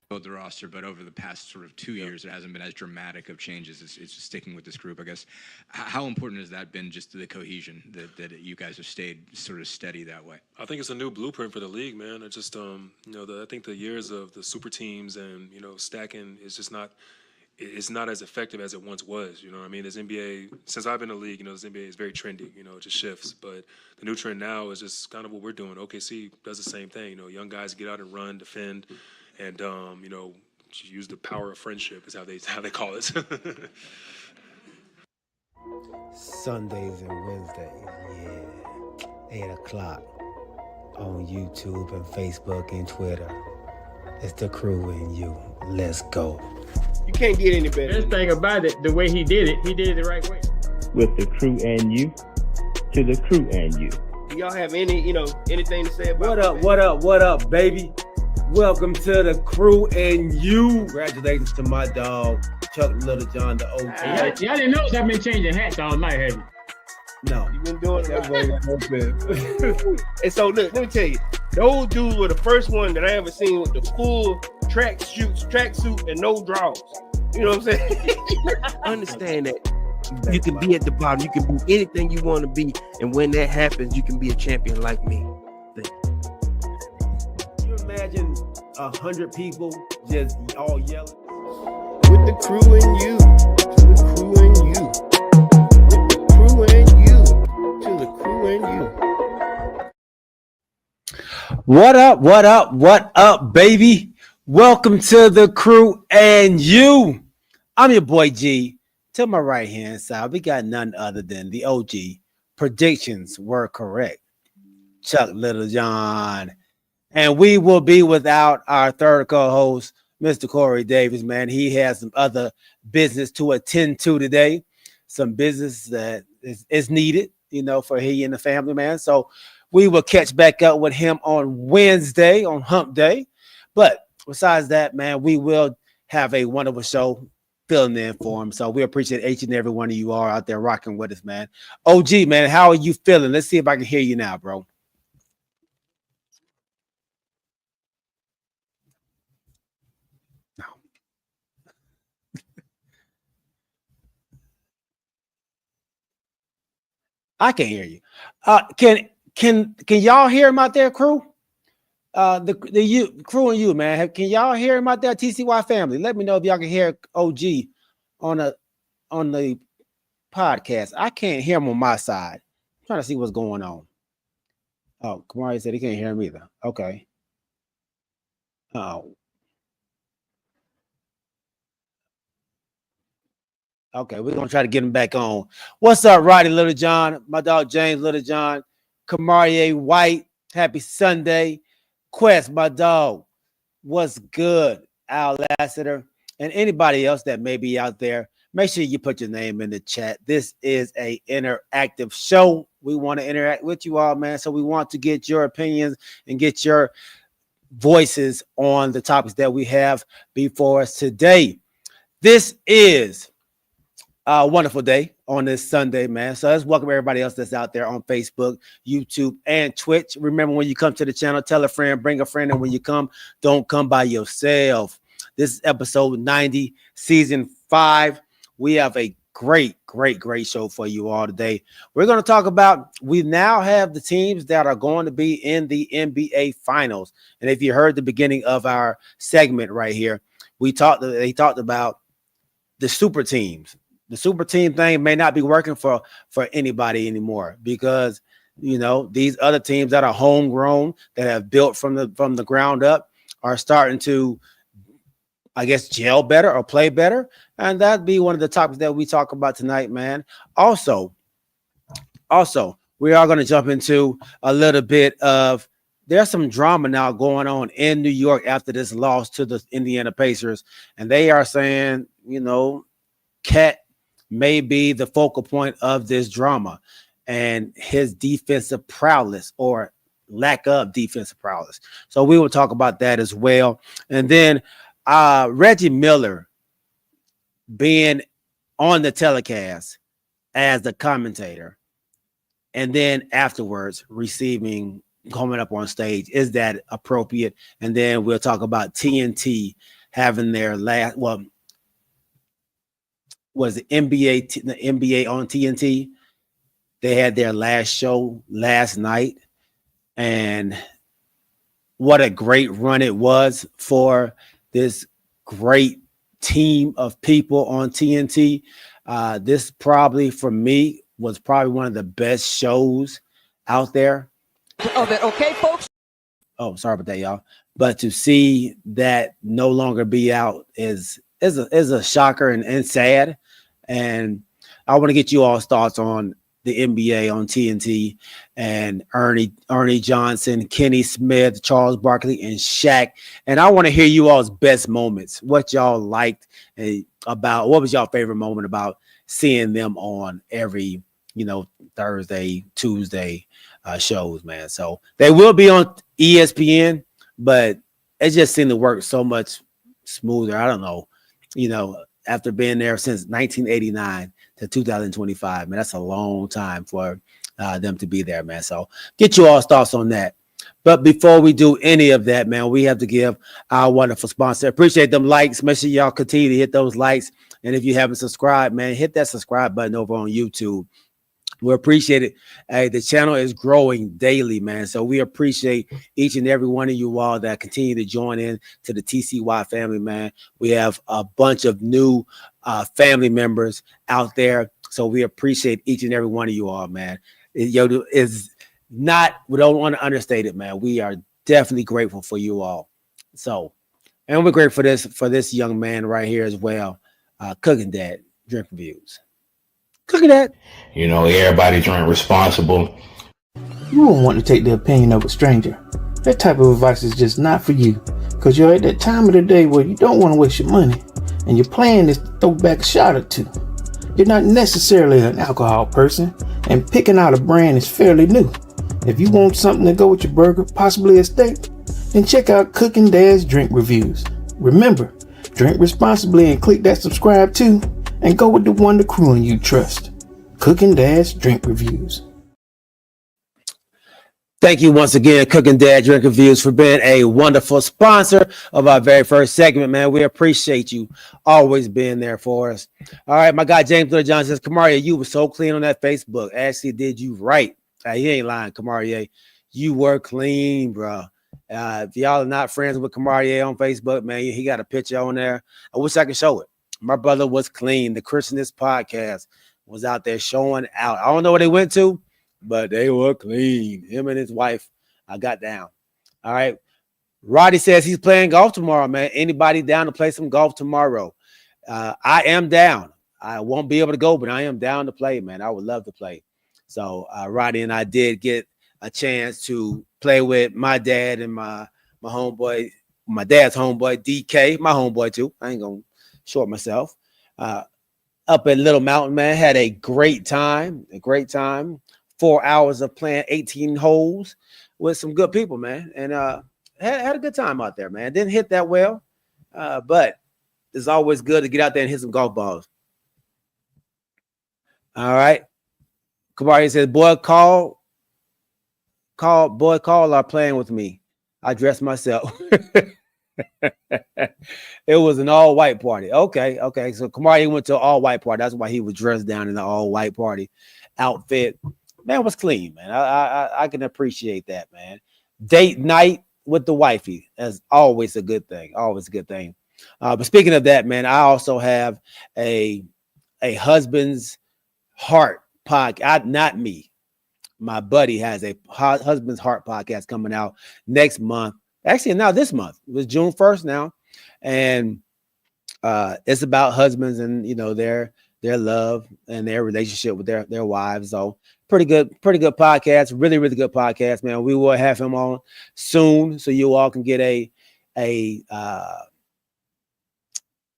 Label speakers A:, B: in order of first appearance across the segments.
A: build the roster, but over the past sort of 2 years, it hasn't been as dramatic of changes. It's just sticking with this group, I guess. How important has that been, just the cohesion that you guys have stayed sort of steady that way?
B: I think it's a new blueprint for the league, man. It just, I think the years of the super teams and stacking is just not. It's not as effective as it once was. You know what I mean? This NBA, since I've been in the league, this NBA is very trendy. It just shifts. But the new trend now is just kind of what we're doing. OKC does the same thing. Young guys get out and run, defend, and use the power of friendship is how they call it.
C: Sundays and Wednesdays, yeah. 8 o'clock on YouTube and Facebook and Twitter. It's the crew and you. Let's go.
D: You can't get any better.
E: Best thing about it, the way he did it the right way.
F: With the crew and you, to the crew and you.
D: Do y'all have anything to say about
C: What up, baby? Welcome to the crew and you. Congratulations to my dog, Chuck Littlejohn, the OG.
E: Y'all didn't know I've been changing hats all night, have you?
C: No.
D: You've been doing that. And so, look, let me tell you, those dudes were the first one that I ever seen with the full tracksuit and no drawers. You know what I'm saying?
G: Understand that you can be at the bottom, you can be anything you want to be, and when that happens, you can be a champion like me.
C: Can you imagine 100 people just all yelling?
D: With the crew and you, to the crew and you. With the crew and you, to the crew and you.
C: What up, baby? Welcome to the crew and you. I'm your boy G. To my right hand side, we got none other than the OG. Predictions were correct. Chuck Littlejohn. And we will be without our third co-host, Mr. Corey Davis, man. He has some other business to attend to today. Some business that is needed, for he and the family, man. So we will catch back up with him on Wednesday, on Hump Day. But besides that, man, we will have a wonderful show filling in for him. So we appreciate each and every one of you are out there rocking with us, man. OG, man, how are you feeling? Let's see if I can hear you now, bro. No. I can't hear you. Can y'all hear him out there, crew? The crew and you, man. Can y'all hear him out there, TCY family? Let me know if y'all can hear OG on the podcast. I can't hear him on my side. I'm trying to see what's going on. Oh, Kamari said he can't hear him either. Okay. Oh. Okay, we're gonna try to get him back on. What's up, Roddy Littlejohn? My dog James Littlejohn, Kamari White. Happy Sunday. Quest, my dog. What's good? Al Lassiter. And anybody else that may be out there, make sure you put your name in the chat. This is a interactive show. We want to interact with you all, man. So we want to get your opinions and get your voices on the topics that we have before us today. This is a wonderful day on this Sunday, man. So let's welcome everybody else that's out there on Facebook, YouTube, and Twitch. Remember, when you come to the channel, tell a friend, bring a friend, and when you come, don't come by yourself. This is episode 90, season 5. We have a great show for you all today. We're going to talk about, we now have the teams that are going to be in the NBA Finals. And if you heard the beginning of our segment right here, they talked about the super teams. The super team thing may not be working for anybody anymore because, these other teams that are homegrown, that have built from the ground up, are starting to, I guess, gel better or play better. And that'd be one of the topics that we talk about tonight, man. Also, we are going to jump into a little bit of, there's some drama now going on in New York after this loss to the Indiana Pacers. And they are saying, Cat may be the focal point of this drama and his defensive prowess or lack of defensive prowess. So we will talk about that as well. And then Reggie Miller being on the telecast as the commentator and then afterwards coming up on stage. Is that appropriate? And then we'll talk about TNT having their last, well, was the NBA on TNT. They had their last show last night, and what a great run it was for this great team of people on TNT. This probably for me was probably one of the best shows out there.
H: Okay, folks.
C: Oh, sorry about that, y'all. But to see that no longer be out is a shocker and sad. And I want to get you all's thoughts on the NBA on TNT and Ernie Johnson, Kenny Smith, Charles Barkley, and Shaq. And I want to hear you all's best moments. What y'all liked about, what was y'all favorite moment about seeing them on every, Thursday, Tuesday shows, man. So they will be on ESPN, but it just seemed to work so much smoother. I don't know, after being there since 1989 to 2025, man, that's a long time for them to be there, man. So get you all's thoughts on that. But before we do any of that, man, we have to give our wonderful sponsor. Appreciate them likes. Make sure y'all continue to hit those likes. And if you haven't subscribed, man, hit that subscribe button over on YouTube. We appreciate it. Hey, the channel is growing daily, man. So we appreciate each and every one of you all that continue to join in to the TCY family, man. We have a bunch of new family members out there. So we appreciate each and every one of you all, man. We don't want to understate it, man. We are definitely grateful for you all. So, and we're grateful for this young man right here as well. Cooking Dad Drink Reviews. Cooking Dad.
I: Everybody drink responsible.
J: You won't want to take the opinion of a stranger. That type of advice is just not for you, because you're at that time of the day where you don't want to waste your money, and your plan is to throw back a shot or two. You're not necessarily an alcohol person, and picking out a brand is fairly new. If you want something to go with your burger, possibly a steak, then check out Cooking Dad's Drink Reviews. Remember, drink responsibly and click that subscribe too, and go with the one the crew and you trust. Cooking Dad's Drink Reviews.
C: Thank you once again, Cooking Dad Drink Reviews, for being a wonderful sponsor of our very first segment, man. We appreciate you always being there for us. All right, my guy James Little John says, Kamaria, you were so clean on that Facebook. Actually did you right. He ain't lying, Kamaria. You were clean, bro. If y'all are not friends with Kamaria on Facebook, man, he got a picture on there. I wish I could show it. My brother was clean. The Christianist podcast was out there showing out. I don't know where they went to, but they were clean. Him and his wife got down. All right. Roddy says he's playing golf tomorrow, man. Anybody down to play some golf tomorrow? I am down. I won't be able to go, but I am down to play, man. I would love to play. So Roddy and I did get a chance to play with my dad and my homeboy, my dad's homeboy, DK, my homeboy too. I ain't going to short myself. Up at Little Mountain, man. Had a great time. 4 hours of playing 18 holes with some good people, man. And had a good time out there, man. Didn't hit that well, but it's always good to get out there and hit some golf balls. All right. Kabari says, boy, call are playing with me. I dressed myself. It was an all-white party. Okay. So Kamari went to an all-white party. That's why he was dressed down in the all-white party outfit. Man, was clean, man. I can appreciate that, man. Date night with the wifey is always a good thing. Always a good thing. But speaking of that, man, I also have a husband's heart podcast. Not me. My buddy has a husband's heart podcast coming out next month. Actually, now this month. It was June 1st now. And it's about husbands and their love and their relationship with their wives. So pretty good podcast. Really, really good podcast, man. We will have him on soon so you all can get a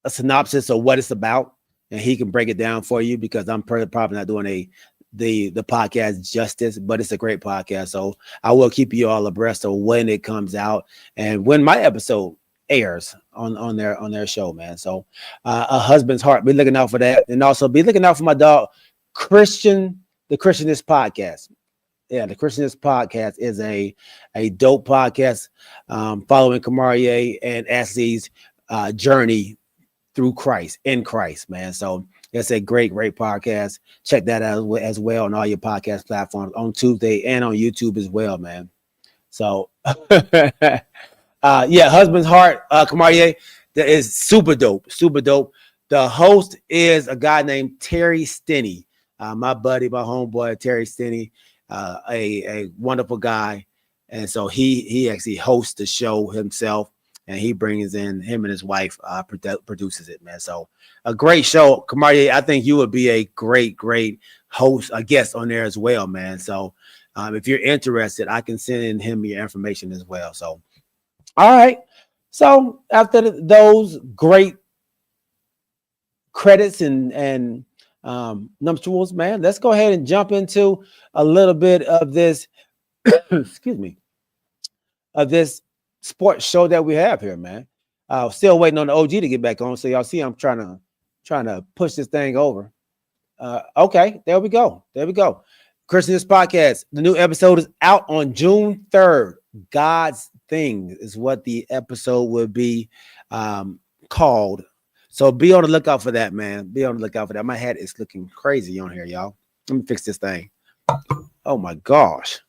C: synopsis of what it's about, and he can break it down for you, because I'm probably not doing the podcast justice, but it's a great podcast. So I will keep you all abreast of when it comes out and when my episode airs on their show, man. So a husband's heart, be looking out for that, and also be looking out for my dog the Christianist podcast. Yeah, the Christianist podcast is a dope podcast following Kamarie and Ashley's journey through Christ, in Christ, man. So it's a great podcast. Check that out as well on all your podcast platforms on Tuesday and on YouTube as well, man. So Husband's Heart, Kamarie, that is super dope, super dope. The host is a guy named Terry Stinney, my buddy, my homeboy, Terry Stinney, a wonderful guy. And so he actually hosts the show himself, and he brings in him and his wife, produces it, man. So a great show. Kamarie, I think you would be a great host, a guest on there as well, man. So if you're interested, I can send him your information as well. So, all right. So after those great credits and nuptials, man, let's go ahead and jump into a little bit of this, excuse me, of this sports show that we have here, man. Still waiting on the OG to get back on. So y'all see, I'm trying to push this thing over. Okay, there we go. Christian's podcast. The new episode is out on June 3rd. God's Thing is what the episode will be called. So be on the lookout for that, man. Be on the lookout for that. My head is looking crazy on here, y'all. Let me fix this thing. Oh my gosh.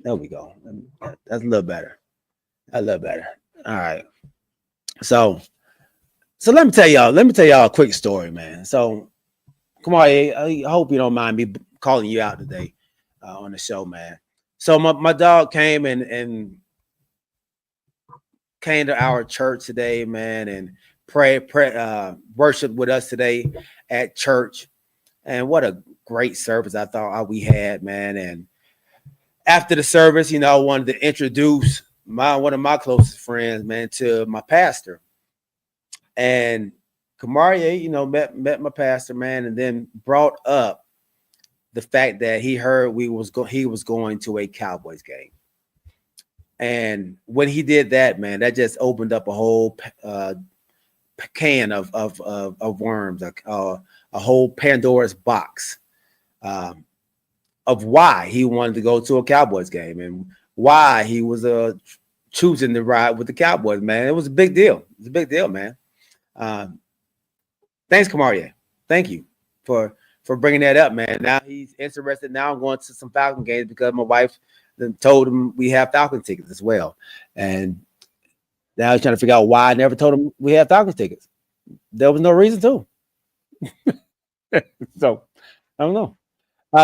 C: There we go. That's a little better. All right. So let me tell y'all a quick story, man. So come on, I hope you don't mind me calling you out today on the show, man. So my dog came and came to our church today, man, and worship with us today at church. And what a great service I thought we had, man. And after the service, I wanted to introduce one of my closest friends, man, to my pastor. And Kamarie, met my pastor, man, and then brought up the fact that he heard he was going to a Cowboys game. And when he did that, man, that just opened up a whole can of worms, a whole Pandora's box of why he wanted to go to a Cowboys game and why he was choosing to ride with the Cowboys, man. It was a big deal. It's a big deal, man. Thanks, Kamarie. Thank you for bringing that up, man. Now he's interested. Now I'm going to some Falcon games because my wife told him we have Falcon tickets as well. And now he's trying to figure out why I never told him we have Falcon tickets. There was no reason to. So I don't know.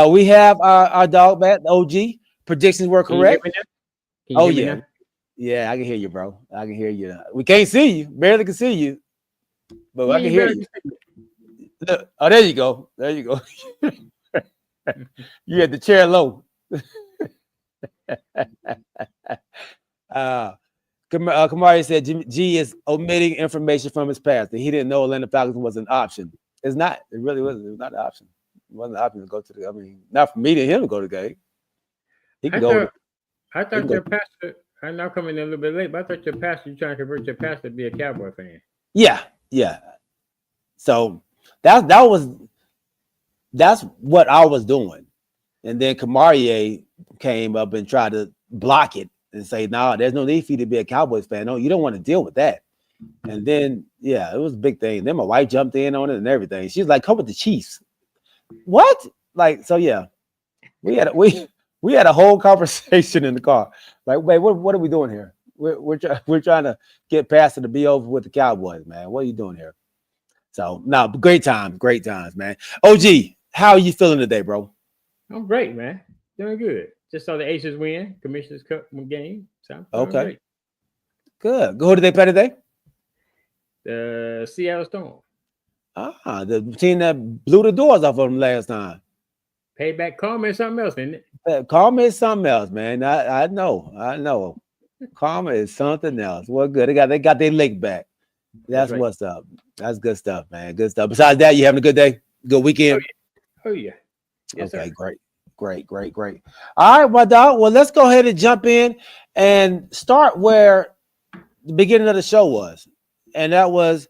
C: We have our dog back, OG. Predictions were correct. Oh yeah. Yeah, I can hear you, bro. I can hear you. We can't see you. Barely can see you. But I can hear you. Look, oh, there you go. You had the chair low. Kamarie said G is omitting information from his past. That he didn't know Atlanta Falcons was an option. It's not. It really wasn't. It was not an option. It wasn't an option to go to the. I mean, not for me to him to go to the game. He can go.
E: I thought your pastor. I'm now coming in a little bit late, but I thought your pastor. You trying to convert your pastor to be a Cowboy fan?
C: Yeah. So that's what I was doing, and then Kamarie came up and tried to block it and say, "No, there's no need for you to be a Cowboys fan. No, you don't want to deal with that." And then, it was a big thing. Then my wife jumped in on it and everything. She's like, "Come with the Chiefs." What? Like, so yeah, we had a whole conversation in the car. Like, wait, what are we doing here? We're trying to get past it to be over with the Cowboys, man. What are you doing here? So no, great times, man. OG, how are you feeling today, bro?
E: I'm great, man. Doing good. Just saw the Aces win Commissioner's Cup game. So
C: okay,
E: great.
C: Good. Who did they play today?
E: The Seattle Storm.
C: The team that blew the doors off of them last time.
E: Payback karma is something else, isn't it?
C: Karma is something else, man. I know. Karma is something else. Well, good. They got their leg back. That's right. What's up. That's good stuff, man. Good stuff. Besides that, you having a good day? Good weekend?
E: Oh yeah.
C: Yes, okay, sir. Great. All right, my dog. Well, let's go ahead and jump in and start where the beginning of the show was. And that was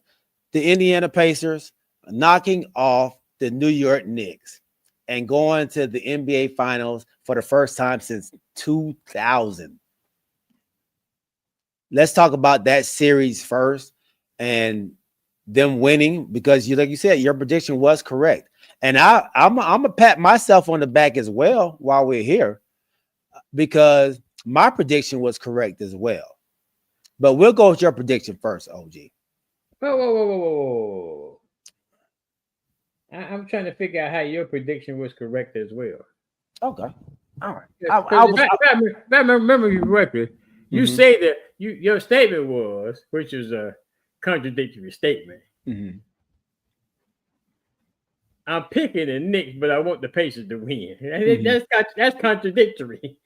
C: the Indiana Pacers knocking off the New York Knicks and going to the NBA Finals for the first time since 2000. let's talk about that series first and them winning, because you, like you said, your prediction was correct. And I'm gonna pat myself on the back as well while we're here, because my prediction was correct as well. But we'll go with your prediction first, OG.
E: Whoa. I'm trying to figure out how your prediction was correct as well.
C: Okay. All right.
E: If I remember you correctly, you
C: Mhm.
E: say that your statement was, which is a contradictory statement.
C: Mhm.
E: I'm picking the Knicks, but I want the Pacers to win.
C: Mhm.
E: That's contradictory.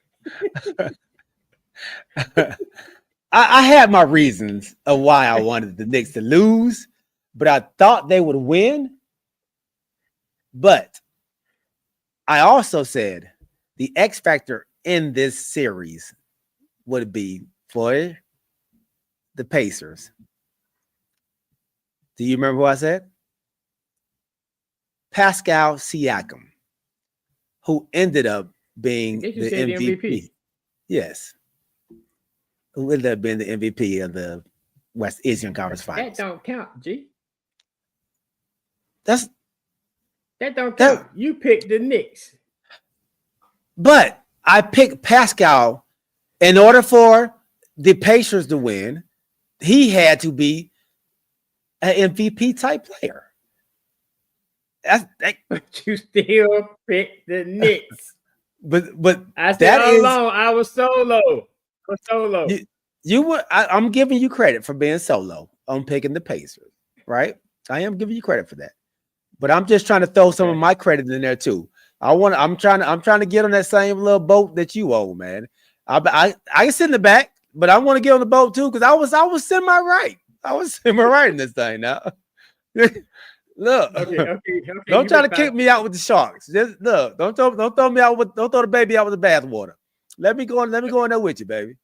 C: I had my reasons of why I wanted the Knicks to lose, but I thought they would win. But I also said the X factor in this series would be for the Pacers. Do you remember what I said? Pascal Siakam, who ended up being
E: I guess you
C: the
E: said the
C: MVP.
E: MVP.
C: Yes. Who ended up being the MVP of the West Eastern Conference Finals.
E: That don't count, G.
C: That
E: don't count. You picked the Knicks.
C: But I picked Pascal. In order for the Pacers to win, he had to be an MVP type player.
E: But you still picked the Knicks.
C: but
E: I said all along I was solo.
C: I'm giving you credit for being solo on picking the Pacers, right? I am giving you credit for that. But I'm just trying to throw some of my credit in there too. I'm trying to get on that same little boat that you own, man. I can sit in the back, but I want to get on the boat too, because I was semi right. I was semi right in this thing now. Look,
E: okay.
C: Don't try to kick me out with the Sharks. Just look, don't throw the baby out with the bathwater. Let me go in there with you, baby.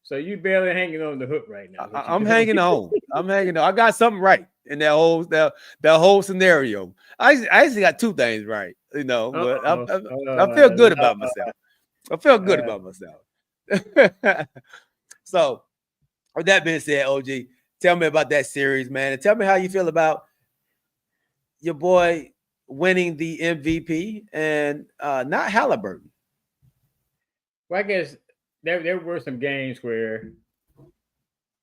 E: So you barely hanging on the hook right now.
C: I'm hanging on. I got something right in that whole scenario. I actually got two things right, but I feel good about myself. I feel good about myself. So, with that being said, OG, tell me about that series, man, and tell me how you feel about your boy winning the MVP and not Halliburton.
E: Well, I guess there were some games where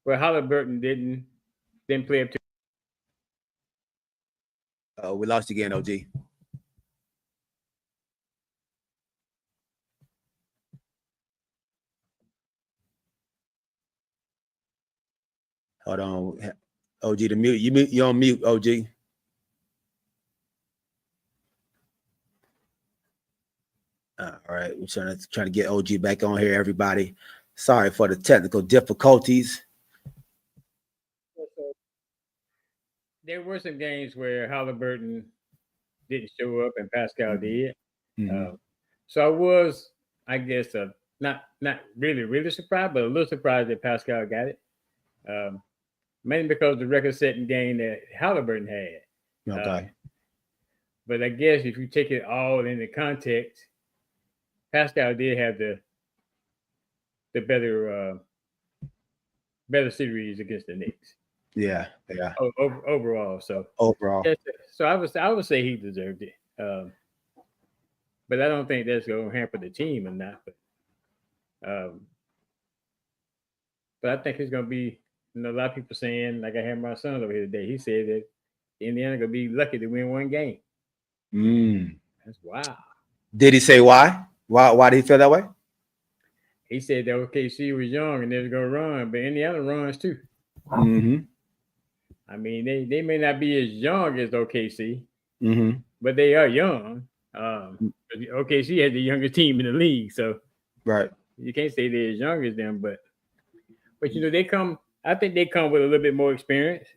E: Halliburton didn't play up to.
C: We lost again, OG. Hold on, OG. The mute. You're on mute, OG. All right, we're trying to get OG back on here, everybody. Sorry for the technical difficulties.
E: There were some games where Halliburton didn't show up and Pascal did.
C: Mm-hmm.
E: So I was, I guess, not really surprised, but a little surprised that Pascal got it. Mainly because of the record-setting game that Halliburton had.
C: Okay.
E: But I guess if you take it all into context, Pascal did have the better series against the Knicks.
C: Yeah.
E: Overall, so I would say he deserved it. But I don't think that's going to hamper the team or not. But I think it's going to be. A lot of people saying, like I had my son over here today. He said that Indiana going to be lucky to win one game. That's wow.
C: Did he say why? Why did he feel that way?
E: He said that OKC was young and they was going to run, but Indiana runs too.
C: Mm-hmm.
E: I mean, they may not be as young as OKC,
C: mm-hmm.
E: but they are young. OKC has the youngest team in the league, so
C: right.
E: You can't say they're as young as them, but they come. I think they come with a little bit more experience.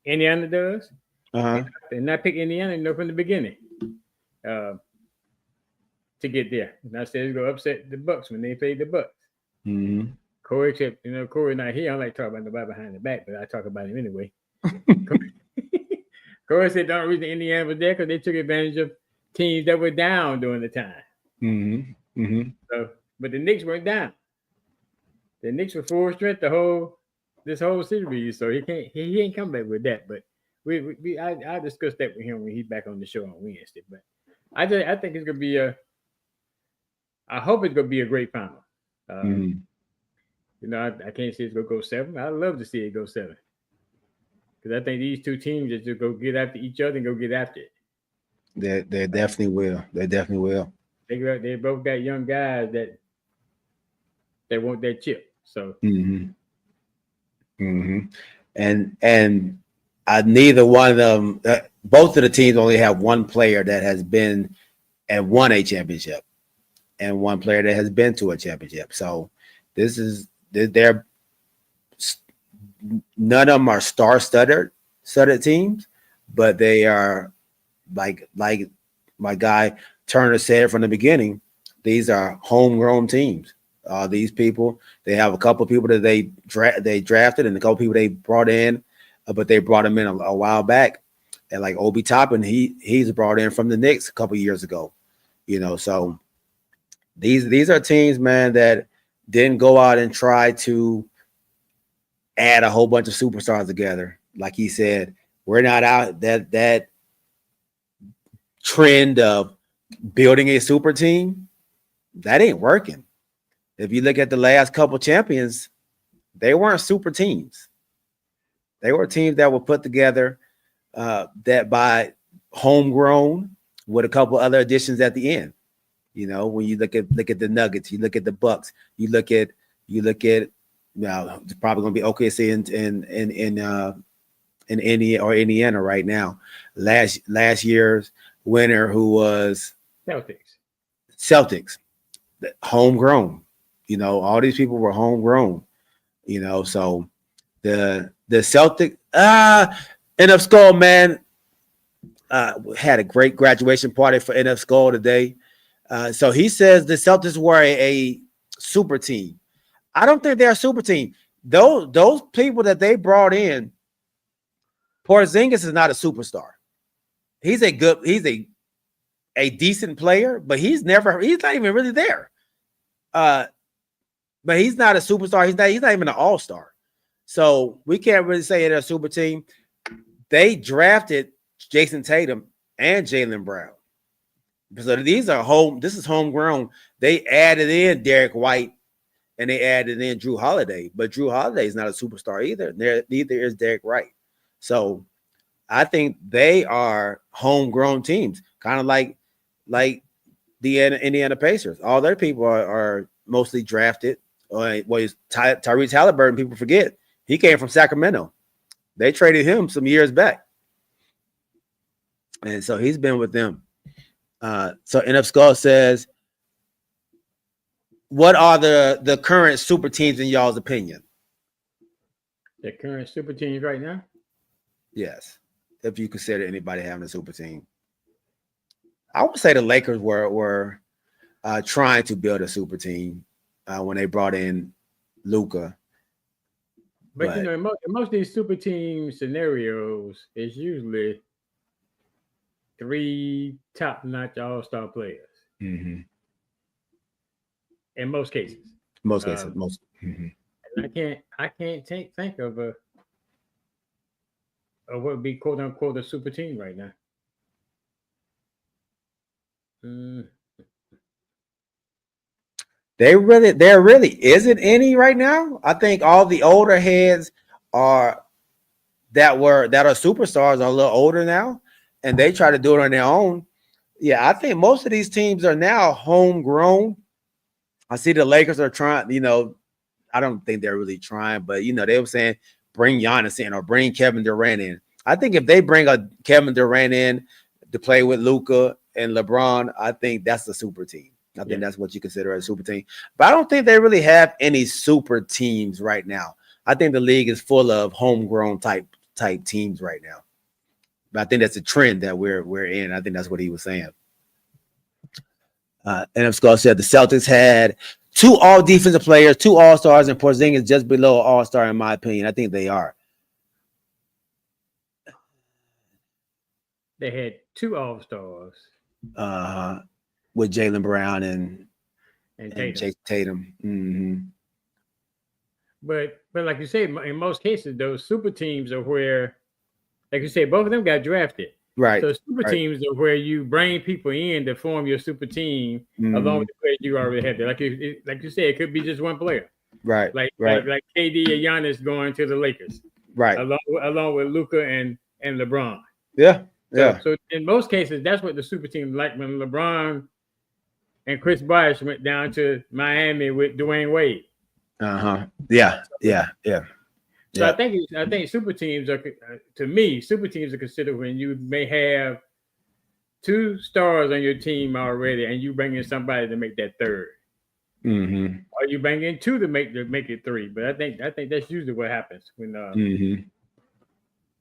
E: Indiana does. And I picked Indiana, from the beginning, to get there. And I said it's gonna upset the Bucks when they play the Bucks.
C: Mm-hmm.
E: Corey, except Corey not here. I don't like talking about nobody behind the back, but I talk about him anyway. Corey said the only reason Indiana was there because they took advantage of teams that were down during the time.
C: Mm-hmm. Mm-hmm.
E: So, but the Knicks weren't down. the Knicks were full strength this whole series, so he ain't come back with that. But I discussed that with him when he's back on the show on Wednesday. But I think it's gonna be I hope it's gonna be a great final. You know, I can't say it's gonna go 7. I'd love to see it go 7 because I think these two teams just go get after each other and go get after it.
C: They definitely will. They definitely will.
E: They both got young guys that want that chip. So.
C: And neither one of them. Both of the teams only have one player that has been and won a championship, and one player that has been to a championship. So they're none of them are star-studded teams, but they are like my guy Turner said from the beginning. These are homegrown teams. These people, they have a couple of people that they drafted and a couple of people they brought in, but they brought them in a while back. And like Obi Toppin, he's brought in from the Knicks a couple of years ago. You know, so these are teams, man, that didn't go out and try to add a whole bunch of superstars together. Like he said, we're not out that trend of building a super team. That ain't working. If you look at the last couple champions, they weren't super teams. They were teams that were put together that by homegrown with a couple other additions at the end. You know, when you look at the Nuggets, you look at the Bucks, you look at now it's probably going to be OKC in Indiana right now. Last year's winner, who was Celtics, homegrown. You know, all these people were homegrown. You know, so the Celtic NF Skull, man, had a great graduation party for NF Skull today. So he says the Celtics were a super team. I don't think they're a super team. Those people that they brought in, Porzingis is not a superstar. He's a decent player, but he's not even really there. But he's not a superstar. He's not even an all-star. So we can't really say they're a super team. They drafted Jason Tatum and Jaylen Brown. So this is homegrown. They added in Derek White and they added in Drew Holiday, but Drew Holiday is not a superstar either. Neither is Derek White. So I think they are homegrown teams, kind of like the Indiana Pacers. All their people are mostly drafted. Tyrese Halliburton, people forget, he came from Sacramento. They traded him some years back. And so he's been with them. So NF Skull says, what are the current super teams in y'all's opinion?
E: The current super teams right now?
C: Yes. If you consider anybody having a super team. I would say the Lakers were trying to build a super team when they brought in Luka.
E: But you know, in most of these super team scenarios, it's usually 3 top-notch all-star players.
C: Mm-hmm.
E: In most cases.
C: Mm-hmm.
E: And I can't think of what would be quote unquote a super team right now.
C: There really isn't any right now. I think all the older heads that are superstars are a little older now, and they try to do it on their own. Yeah, I think most of these teams are now homegrown. I see the Lakers are trying, you know, I don't think they're really trying, but you know, they were saying bring Giannis in or bring Kevin Durant in. I think if they bring a Kevin Durant in to play with Luka and LeBron, I think that's the super team. I think that's what you consider a super team. But I don't think they really have any super teams right now. I think the league is full of homegrown type teams right now. But I think that's a trend that we're in. I think that's what he was saying. And Skull said the Celtics had 2 all-defensive players, 2 all-stars, and Porzingis just below all-star in my opinion. I think they are.
E: They had 2 all-stars.
C: With Jaylen Brown and
E: Tatum.
C: Tatum. Mm-hmm.
E: But like you say, in most cases, those super teams are where, like you say, both of them got drafted.
C: Right.
E: So super teams are where you bring people in to form your super team along with the players you already have there. Like you said, it could be just one player.
C: Right.
E: Like
C: right.
E: like KD or Giannis going to the Lakers.
C: Right.
E: Along with Luka and LeBron.
C: Yeah. Yeah.
E: So in most cases, that's what the super team like when LeBron and Chris Bosh went down to Miami with Dwayne Wade.
C: Yeah. Yeah. Yeah.
E: So I think super teams are, to me, super teams are considered when you may have 2 stars on your team already, and you bring in somebody to make that third. Or you bring in 2 to make it 3. But I think that's usually what happens when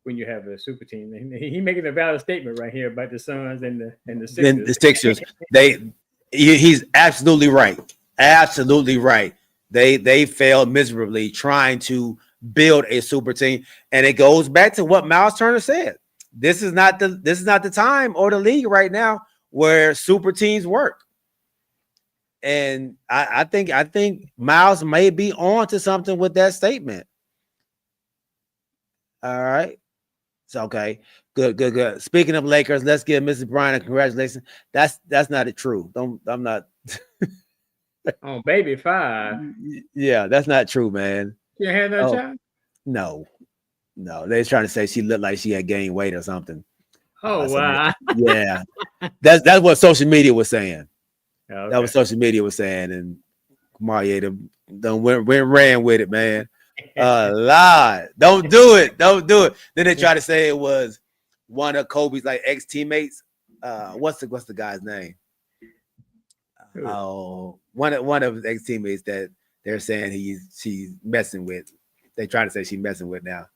E: you have a super team. He making a valid statement right here about the Suns and the Sixers.
C: Then the Sixers, he's absolutely right. Absolutely right. They failed miserably trying to build a super team, and it goes back to what Miles Turner said. This is not the time or the league right now where super teams work. And I think Miles may be on to something with that statement. All right. It's okay. Good. Speaking of Lakers, let's give Mrs. Bryant a congratulations. That's not true. I'm not.
E: Oh, baby 5.
C: Yeah, that's not true, man.
E: You had no child?
C: No. They're trying to say she looked like she had gained weight or something.
E: Oh, wow.
C: Yeah. That's what social media was saying.
E: Okay.
C: That was social media was saying, and Maria done ran with it, man. Lie. Don't do it. Then they try to say it was one of Kobe's like ex teammates. What's the guy's name? One of his ex teammates that they're saying she's messing with. They trying to say she's messing with now.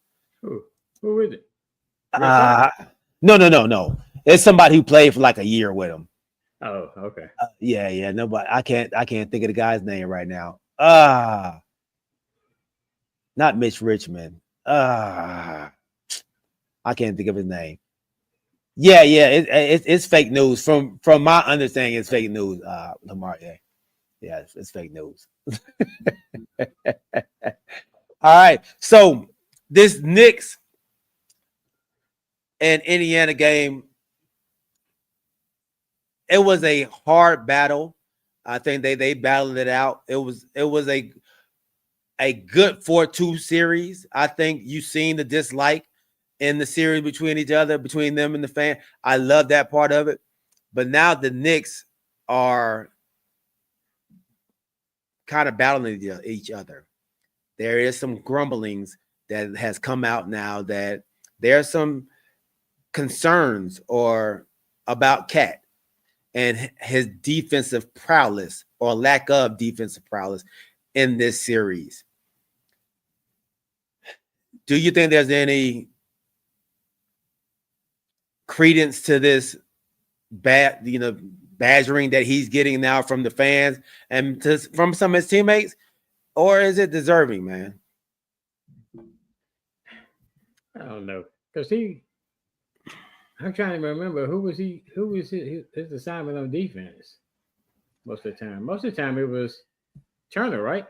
E: Who is it?
C: No. It's somebody who played for like a year with him.
E: Oh, okay.
C: Yeah. Nobody. I can't think of the guy's name right now. Not Mitch Richmond. I can't think of his name. Yeah. It's fake news. From my understanding, it's fake news. Lamar. Yeah, it's fake news. All right. So this Knicks and Indiana game, it was a hard battle. I think they battled it out. It was a good 4-2 series. I think you've seen the dislike in the series between them and the fan. I love that part of it. But now the Knicks are kind of battling each other. There is some grumblings that has come out now that there are some concerns about Cat and his defensive prowess or lack of defensive prowess in this series. Do you think there's any credence to this badgering that he's getting now from the fans and from some of his teammates, or is it deserving, man?
E: I don't know, because I'm trying to remember who was his assignment on defense most of the time. Most of the time it was Turner, right?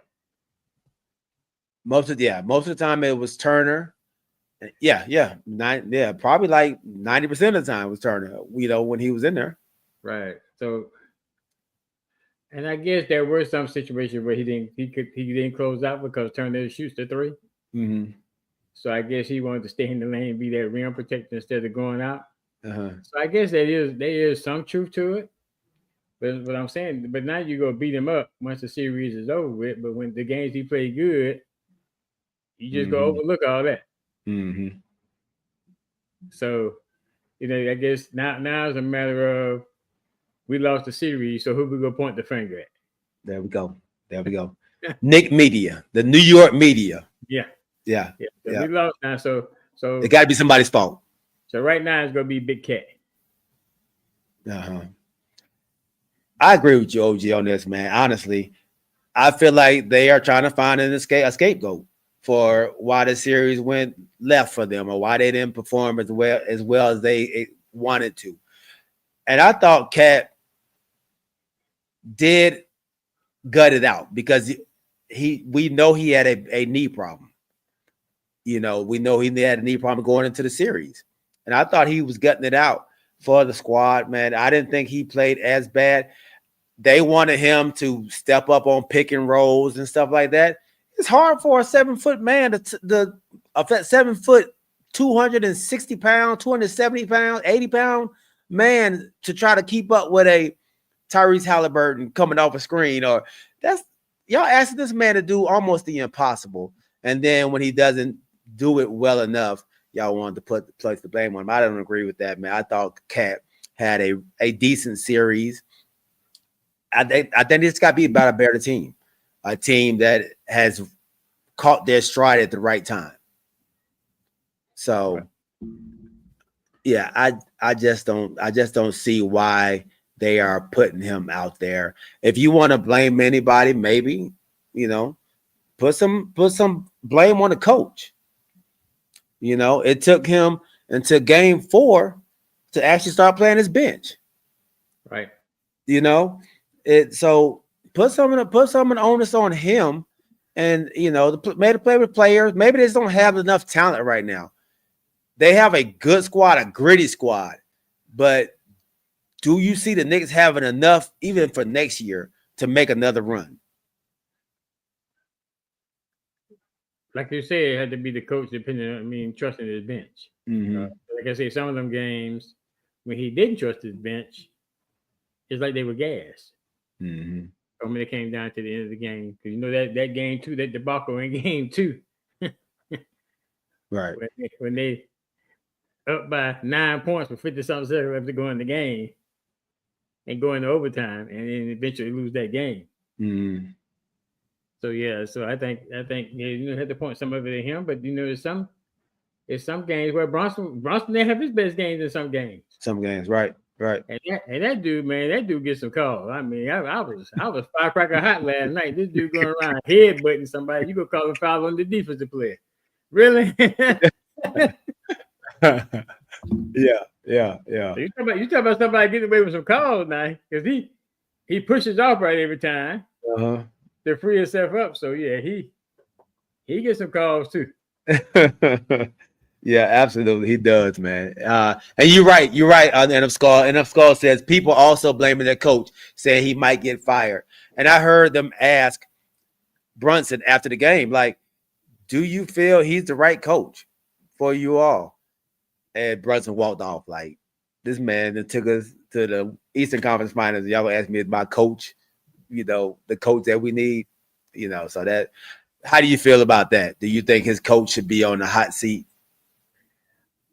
C: Most of the time it was Turner. Yeah. Probably like 90% of the time was Turner, when he was in there.
E: Right. So, and I guess there were some situations where he didn't close out because Turner shoots the 3.
C: Mm-hmm.
E: So I guess he wanted to stay in the lane, be that rim protector instead of going out.
C: Uh-huh.
E: So I guess there is some truth to it. But what I'm saying, but now you go beat him up once the series is over with. But when the games he played good, you just go overlook all that.
C: Mm-hmm.
E: So, I guess now it's a matter of we lost the series, so who we gonna point the finger at?
C: There we go. Nick media, the New York media.
E: Yeah.
C: We
E: lost now, so
C: it got to be somebody's fault.
E: So right now it's gonna be Big Cat.
C: I agree with you, OG, on this, man. Honestly, I feel like they are trying to find a scapegoat for why the series went left for them or why they didn't perform as well as they wanted to. And I thought Cat did gut it out because we know he had a knee problem. You know, we know he had a knee problem going into the series. And I thought he was gutting it out for the squad, man. I didn't think he played as bad. They wanted him to step up on pick and rolls and stuff like that. It's hard for a 7-foot man a 7 foot, 260 pound, 270 pound, 80 pound man to try to keep up with a Tyrese Halliburton coming off a screen. Or that's y'all asking this man to do almost the impossible. And then when he doesn't do it well enough, y'all wanted to place the blame on him. I don't agree with that, man. I thought Cat had a decent series. I think it's got to be about a better team, a team that has caught their stride at the right time. So, yeah, I just don't see why they are putting him out there. If you want to blame anybody, maybe, you know, put some blame on the coach. You know, it took him until game 4 to actually start playing his bench.
E: Right.
C: You know, so put some of the onus on him, and you know, maybe to play with players. Maybe they just don't have enough talent right now. They have a good squad, a gritty squad, but do you see the Knicks having enough even for next year to make another run?
E: Like you said, it had to be the coach, depending on, trusting his bench.
C: Mm-hmm.
E: Like I say, some of them games when he didn't trust his bench, it's like they were gassed.
C: Mm-hmm.
E: When it came down to the end of the game, because you know that game 2, that debacle in game 2,
C: right?
E: When they up by 9 points with 50-something seconds left to go in the game, and go into overtime, and then eventually lose that game.
C: Mm-hmm.
E: So yeah, I think you had to point some of it at him, but you know, there's some games where Bronson didn't have his best games in some games.
C: Some games, right.
E: And that dude, man, that dude gets some calls. I mean, I was firecracker hot last night. This dude going around headbutting somebody. You go call a foul on the defensive player. Really?
C: Yeah.
E: So you talk about somebody getting away with some calls now, because he pushes off right every time.
C: Uh-huh.
E: To free himself up. So yeah, he gets some calls too.
C: Yeah, absolutely, he does, man. And you're right. On NF Skull. NF Skull says people also blaming their coach, saying he might get fired. And I heard them ask Brunson after the game, like, do you feel he's the right coach for you all? And Brunson walked off like, this man that took us to the Eastern Conference Finals. Y'all ask me about coach, you know, the coach that we need, you know. So that, how do you feel about that? Do you think his coach should be on the hot seat?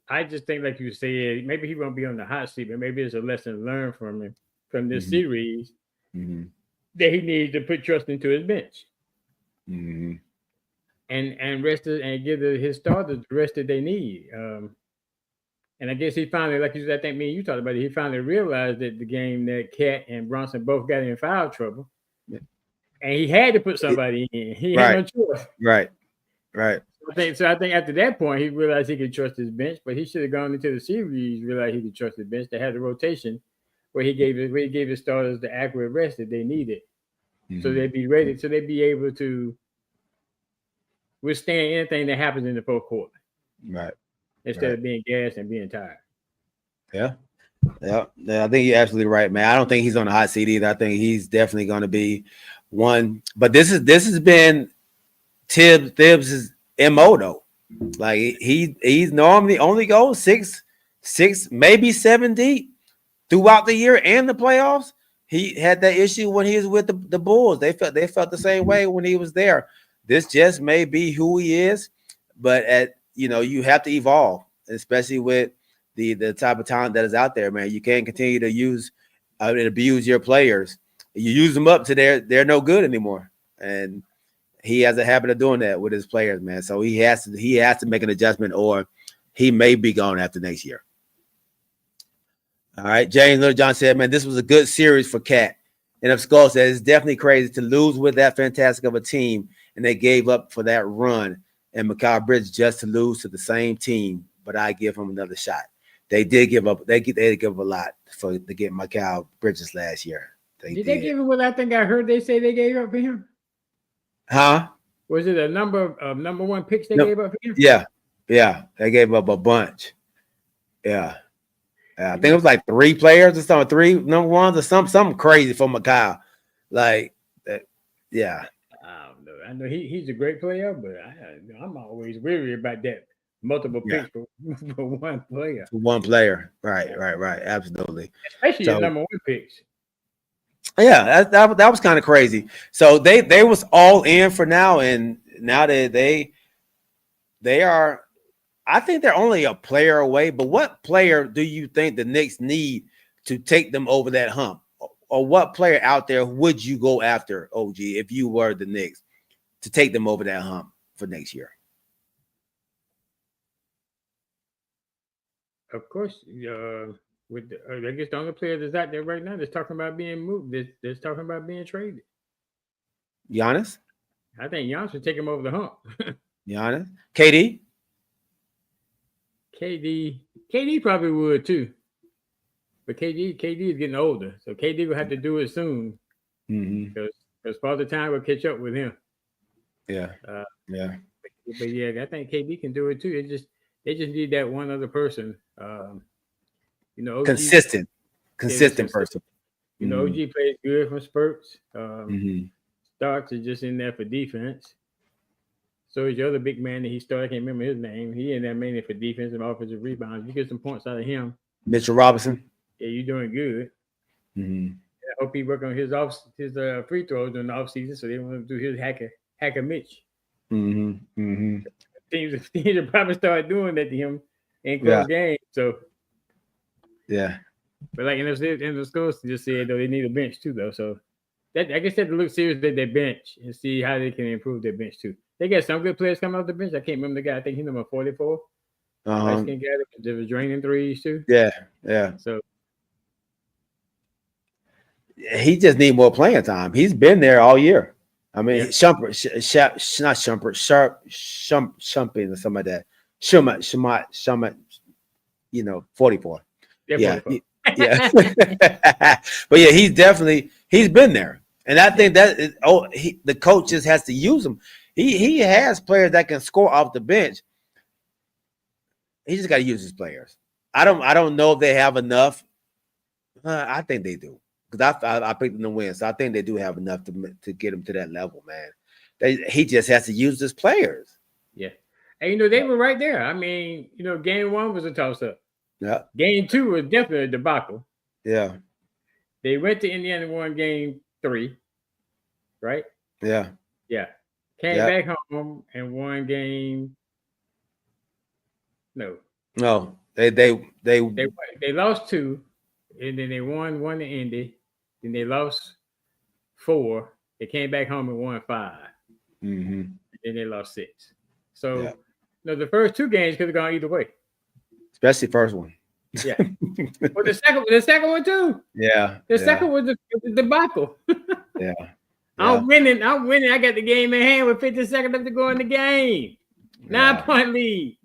E: I just think, like you said, maybe he won't be on the hot seat, but maybe it's a lesson learned from him from this series that he needs to put trust into his bench and rest it and give his starters the rest that they need. And I guess he finally, like you said, I think me and you talked about it, he finally realized that the game that Cat and Bronson both got in foul trouble, and he had to put somebody in. He had no choice.
C: Right.
E: So I think after that point, he realized he could trust his bench, but he should have gone into the series, realized he could trust his bench. They had the rotation where he gave his starters the accurate rest that they needed, so they'd be ready, so they'd be able to withstand anything that happens in the fourth quarter.
C: Right.
E: Instead of being gassed and being tired.
C: Yeah. I think you're absolutely right, man. I don't think he's on the hot seat either. I think he's definitely going to be one. But this has been Tibbs' MO though. Like he's normally only goes six, maybe 7 deep throughout the year and the playoffs. He had that issue when he was with the Bulls. They felt the same way when he was there. This just may be who he is, but you have to evolve, especially with the type of talent that is out there, man. You can't continue to use and abuse your players. You use them up to they're no good anymore. And he has a habit of doing that with his players, man. So he has to make an adjustment, or he may be gone after next year. All right. James Littlejohn said, man, this was a good series for Cat. And if Skull said it's definitely crazy to lose with that fantastic of a team, and they gave up for that run. And Mikal Bridges just to lose to the same team, but I give him another shot. They did give up. They give up a lot to get Mikal Bridges last year.
E: Did they give him what I think I heard they say they gave up for him?
C: Huh?
E: Was it a number of number one picks they gave up for him?
C: Yeah. They gave up a bunch. Yeah. I think it was like 3 players or something, 3 number ones or something crazy for Mikal. Like that, yeah.
E: I don't know. I know he's a great player, but I'm always weary about that multiple picks for one player.
C: For one player. Right. Absolutely.
E: Especially the number one picks.
C: Yeah, that was kind of crazy. So they was all in for now, and now they are. I think they're only a player away. But what player do you think the Knicks need to take them over that hump? Or what player out there would you go after, OG, if you were the Knicks to take them over that hump for next year?
E: Of course, with I guess the only player that's out there right now that's talking about being moved, that's talking about being traded.
C: Giannis?
E: I think Giannis would take him over the hump.
C: Giannis? KD?
E: KD probably would too. But KD is getting older, so KD will have to do it soon. Because Father Time will catch up with him.
C: Yeah.
E: But yeah, I think KD can do it too. They just need that one other person. OG,
C: consistent person.
E: OG plays good from spurts. Starks is just in there for defense. So is the other big man that he started. I can't remember his name. He in there mainly for defense and offensive rebounds. You get some points out of him.
C: Mitchell Robinson.
E: Yeah, you're doing good. I hope he work on his free throws during the offseason, so they want to do his hacker Mitch. Teams will probably start doing that to him in close games. So but like in the schools just said though, they need a bench too though. So that I guess they have to look serious at their bench and see how they can improve their bench too. They got some good players coming off the bench. I can't remember the guy. I think he's number 44. Mexican guy that was draining threes too.
C: Yeah.
E: So
C: he just need more playing time. He's been there all year. I mean, Shumpert, not Shumpert, Shumping or something like that. Shumat, 44. Yeah.
E: 44.
C: Yeah. But yeah, he's been there. And I think that the coach just has to use him. He has players that can score off the bench. He just got to use his players. I don't know if they have enough. I think they do. Because I picked them to win, so I think they do have enough to get them to that level, man. He just has to use his players.
E: Yeah, and they were right there. I mean, game 1 was a toss-up.
C: Yeah.
E: Game 2 was definitely a debacle.
C: Yeah.
E: They went to Indiana, won game 3, right?
C: Yeah.
E: Yeah. Came back home and won game. No. They lost 2. And then they won one to Indy. Then they lost 4. They came back home and won 5. And then they lost 6. So, the first 2 games could have gone either way.
C: Especially first one.
E: Yeah. Well, the second one too.
C: Yeah.
E: The second was the debacle.
C: Yeah.
E: I'm winning. I got the game in hand with 50 seconds left to go in the game. 9-point lead.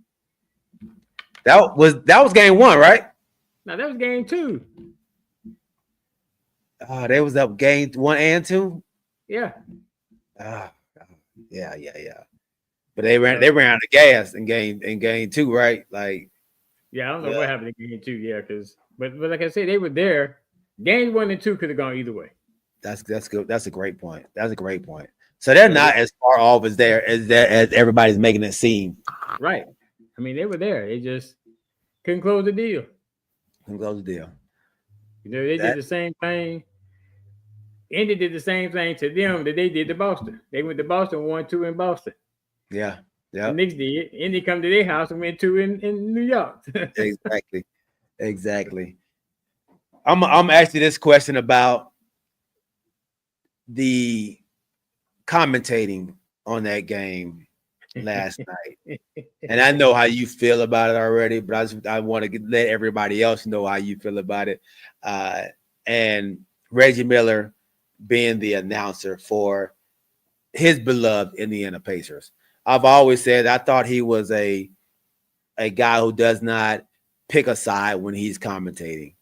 C: That was game 1, right?
E: No, that was game 2.
C: They was up game 1 and 2.
E: Yeah.
C: Yeah. But they ran out of gas in game 2, right? Like.
E: Yeah, I don't know what happened in game 2. Yeah, but like I said, they were there. Game 1 and 2 could have gone either way.
C: That's good. That's a great point. So they're not as far off as everybody's making it seem.
E: Right. I mean, they were there. They just couldn't close the deal. They did the same thing. Indy did the same thing to them that they did to Boston. They went to Boston, won 2 in Boston.
C: Yeah.
E: The Knicks did. Indy come to their house and win 2 in New York.
C: Exactly. I'm asking this question about the commentating on that game last night. And I know how you feel about it already, but I want to let everybody else know how you feel about it. And Reggie Miller being the announcer for his beloved Indiana Pacers. I've always said I thought he was a guy who does not pick a side when he's commentating.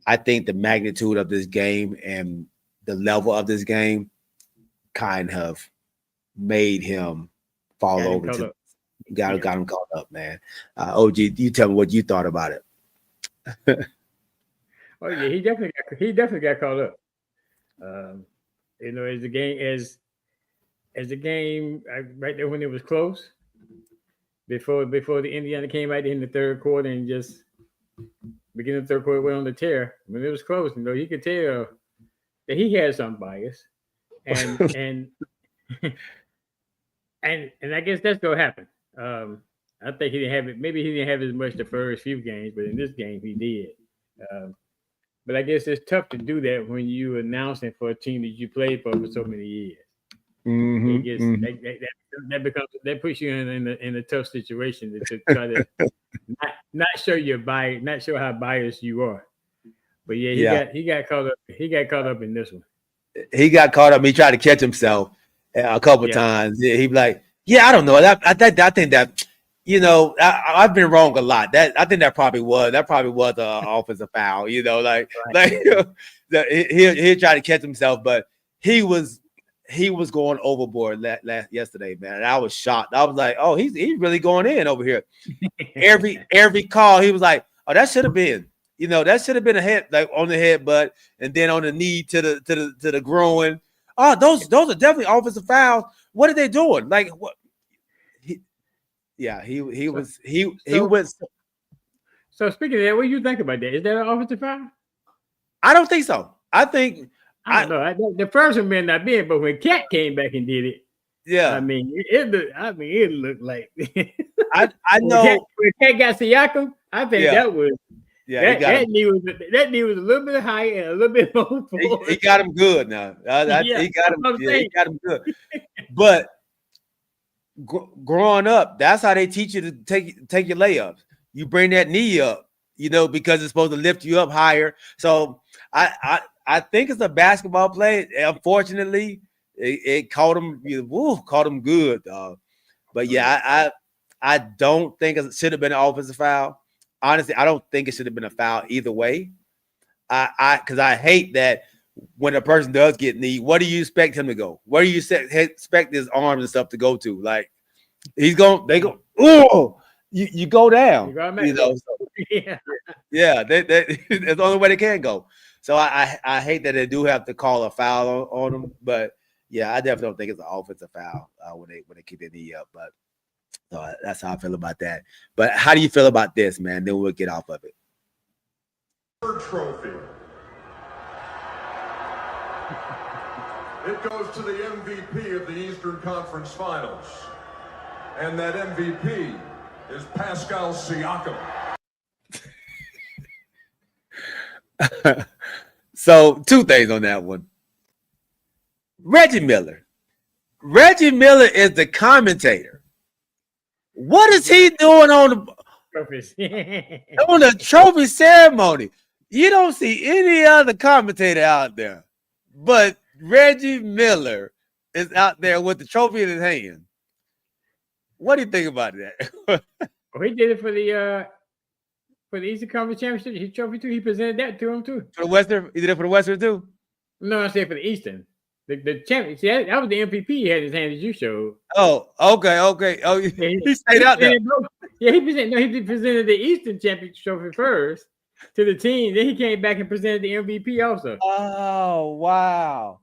C: I think the magnitude of this game and the level of this game kind of made him fall
E: Got him
C: over
E: caught
C: to
E: up.
C: got him caught up, man. OG, you tell me what you thought about it.
E: Oh yeah, he definitely got caught up. You know, as the game right there when it was close, before the Indiana came out in the third quarter and just beginning of the third quarter went on the tear. When it was close, you know, he could tell that he had some bias, and and I guess that's gonna happen. I think he didn't have it. Maybe he didn't have as much the first few games, but in this game he did. But I guess it's tough to do that when you announcing for a team that you played for so many years. It gets that becomes that puts you in a tough situation to try to not show your bias, not show how biased you are. But yeah, he got caught up. He got caught up in this one.
C: He got caught up. He tried to catch himself a couple times. He'd be like, "Yeah, I don't know. I think that, you know, I've been wrong a lot. I think that probably was an offensive foul. You know, like he tried to catch himself, but he was going overboard yesterday, man. And I was shocked. I was like, oh, he's really going in over here. Every call, he was like, oh, that should have been. You know, that should have been a head, like on the headbutt, and then on the knee to the groin. Oh, those are definitely offensive fouls. What are they doing? Like what? He was.
E: So speaking of that, what do you think about that? Is that an offensive foul?
C: I don't think so. I think
E: I don't know. The first one may not be, but when Cat came back and did it,
C: yeah.
E: I mean, it looked like
C: I know
E: when Cat got Siakam. I think that was.
C: Yeah,
E: that knee was a little bit higher and a little bit more forward.
C: He got him good now. He got him good. But growing up, that's how they teach you to take your layups. You bring that knee up, you know, because it's supposed to lift you up higher. So I think it's a basketball play. Unfortunately, it caught him. Caught him good. But yeah, I don't think it should have been an offensive foul. Honestly, I don't think it should have been a foul either way. Because I hate that when a person does get knee, what do you expect him to go? Where do you expect his arms and stuff to go to? Like they go, oh, you go down. You know, so, yeah, that's the only way they can go. So I hate that they do have to call a foul on them. But yeah, I definitely don't think it's an offensive foul when they keep their knee up. But so that's how I feel about that. But how do you feel about this, man? Then we'll get off of it.
K: Third trophy. It goes to the MVP of the Eastern Conference Finals. And that MVP is Pascal Siakam.
C: So, two things on that one. Reggie Miller. Reggie Miller is the commentator. What is he doing on the trophy ceremony? You don't see any other commentator out there, but Reggie Miller is out there with the trophy in his hand. What do you think about that?
E: He did it for the Eastern Conference Championship. His trophy too. He presented that to him too.
C: For the Western, he did it for the Western too.
E: No, I said for the Eastern. The champion. See, that was the MVP he had in his hand as you showed.
C: Oh, okay. Oh, he stayed out there.
E: Yeah, he presented the Eastern Championship trophy first to the team. Then he came back and presented the MVP also.
C: Oh, wow.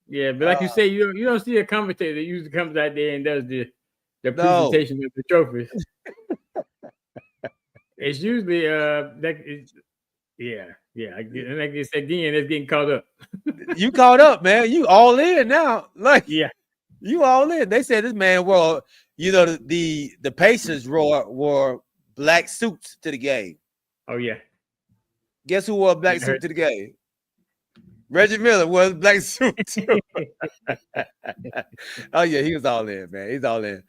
E: Yeah, but like you say, you don't see a commentator that usually comes out there and does the presentation of the trophies. It's usually and like you said again, it's getting caught up.
C: You caught up, man. You all in now. Like,
E: yeah,
C: you all in. They said this man wore, you know, the Pacers wore black suits to the game.
E: Oh yeah.
C: Guess who wore a black suit to the game? Reggie Miller wore a black suit too. Oh yeah, he was all in, man. He's all in.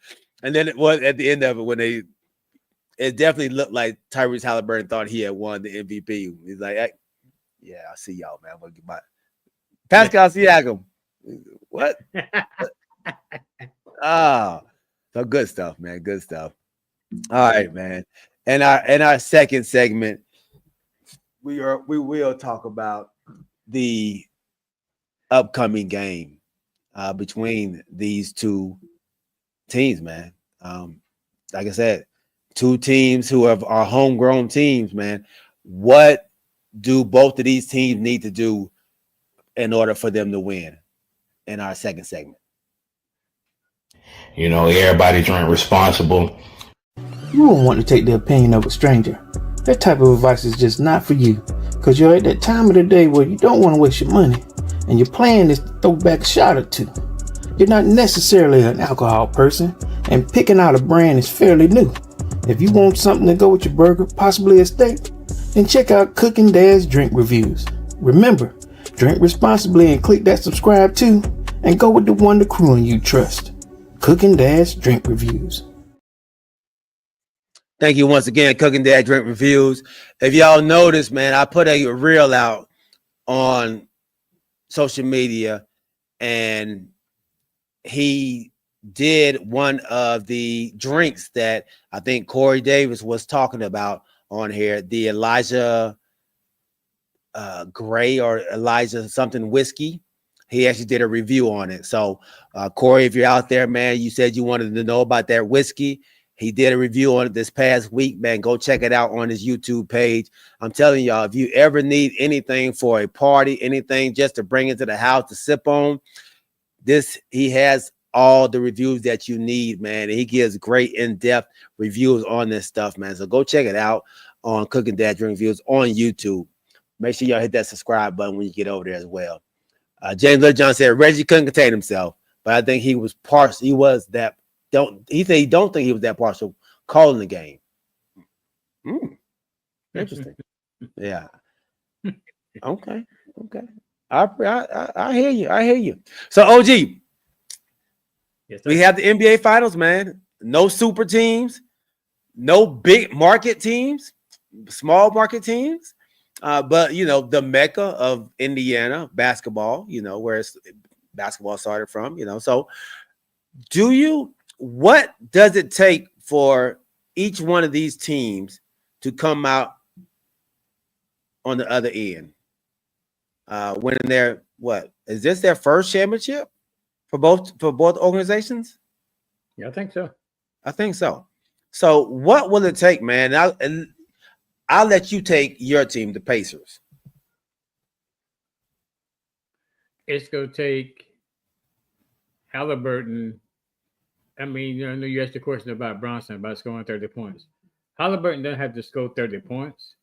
C: And then it was at the end of it when it definitely looked like Tyrese Halliburton thought he had won the MVP. He's like, hey, yeah, I see y'all, man. I'm gonna get my Pascal Siakam. What? So good stuff, man. Good stuff. All right, man. And our second segment, we will talk about the upcoming game between these two teams, man. Like I said, two teams who are homegrown teams, man. What do both of these teams need to do in order for them to win in our second segment?
I: You know, everybody drink responsible.
J: You won't want to take the opinion of a stranger. That type of advice is just not for you, because you're at that time of the day where you don't want to waste your money, and your plan is to throw back a shot or two. You're not necessarily an alcohol person, and picking out a brand is fairly new. If you want something to go with your burger, possibly a steak, then check out Cooking Dad's Drink Reviews. Remember, drink responsibly and click that subscribe too, and go with the one the crew and you trust. Cooking Dad's Drink Reviews.
C: Thank you once again, Cooking Dad Drink Reviews. If y'all notice, man, I put a reel out on social media, and he did one of the drinks that I think Corey Davis was talking about on here, the Elijah Gray or Elijah something whiskey. He actually did a review on it. So, Corey, if you're out there, man, you said you wanted to know about that whiskey. He did a review on it this past week, man. Go check it out on his YouTube page. I'm telling y'all, if you ever need anything for a party, anything just to bring into the house to sip on, he has all the reviews that you need, man. And he gives great in-depth reviews on this stuff, man. So go check it out on Cooking Dad Drink Reviews on YouTube. Make sure y'all hit that subscribe button when you get over there as well. James Littlejohn said Reggie couldn't contain himself, but I think he was partial. He was that. He said he don't think he was that partial calling the game. Interesting. Yeah. Okay. I hear you. I hear you. So OG,
E: Yes,
C: we have the NBA Finals, man. No super teams, no big market teams, small market teams. But you know, the mecca of Indiana basketball, you know, where basketball started from, you know. So what does it take for each one of these teams to come out on the other end? Winning what is this their first championship for both organizations?
E: Yeah, I think so.
C: I think so. So what will it take, man? I'll let you take your team, the Pacers.
E: It's going to take Halliburton. I mean, I know you asked the question about Bronson about scoring 30 points. Halliburton doesn't have to score 30 points,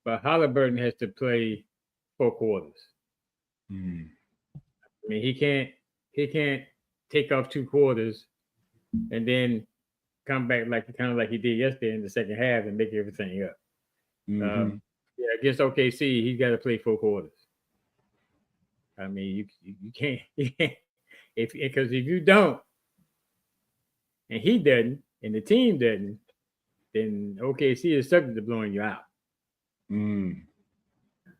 E: but Halliburton has to play 4 quarters. I mean, he can't take off 2 quarters and then come back kind of like he did yesterday in the second half and make everything up. Yeah, against OKC, he's got to play 4 quarters. I mean, you can't because if you don't, and he doesn't, and the team doesn't, then OKC is subject to blowing you out. So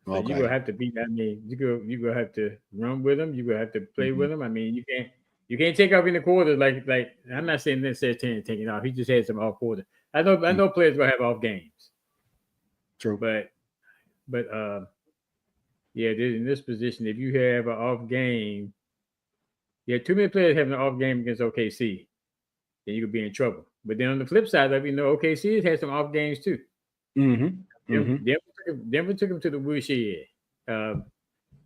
C: Okay.
E: you're gonna have to beat. I mean, you're gonna have to run with them. You're gonna have to play with them. I mean, you can't take off in the quarters like I'm not saying that says 10 taking off. He just had some off quarters. I know players gonna have off games.
C: True.
E: But yeah, in this position, if you have an off game, too many players having an off game against OKC, then you could be in trouble. But then on the flip side of it, OKC has had some off games too. Denver took him to the woodshed.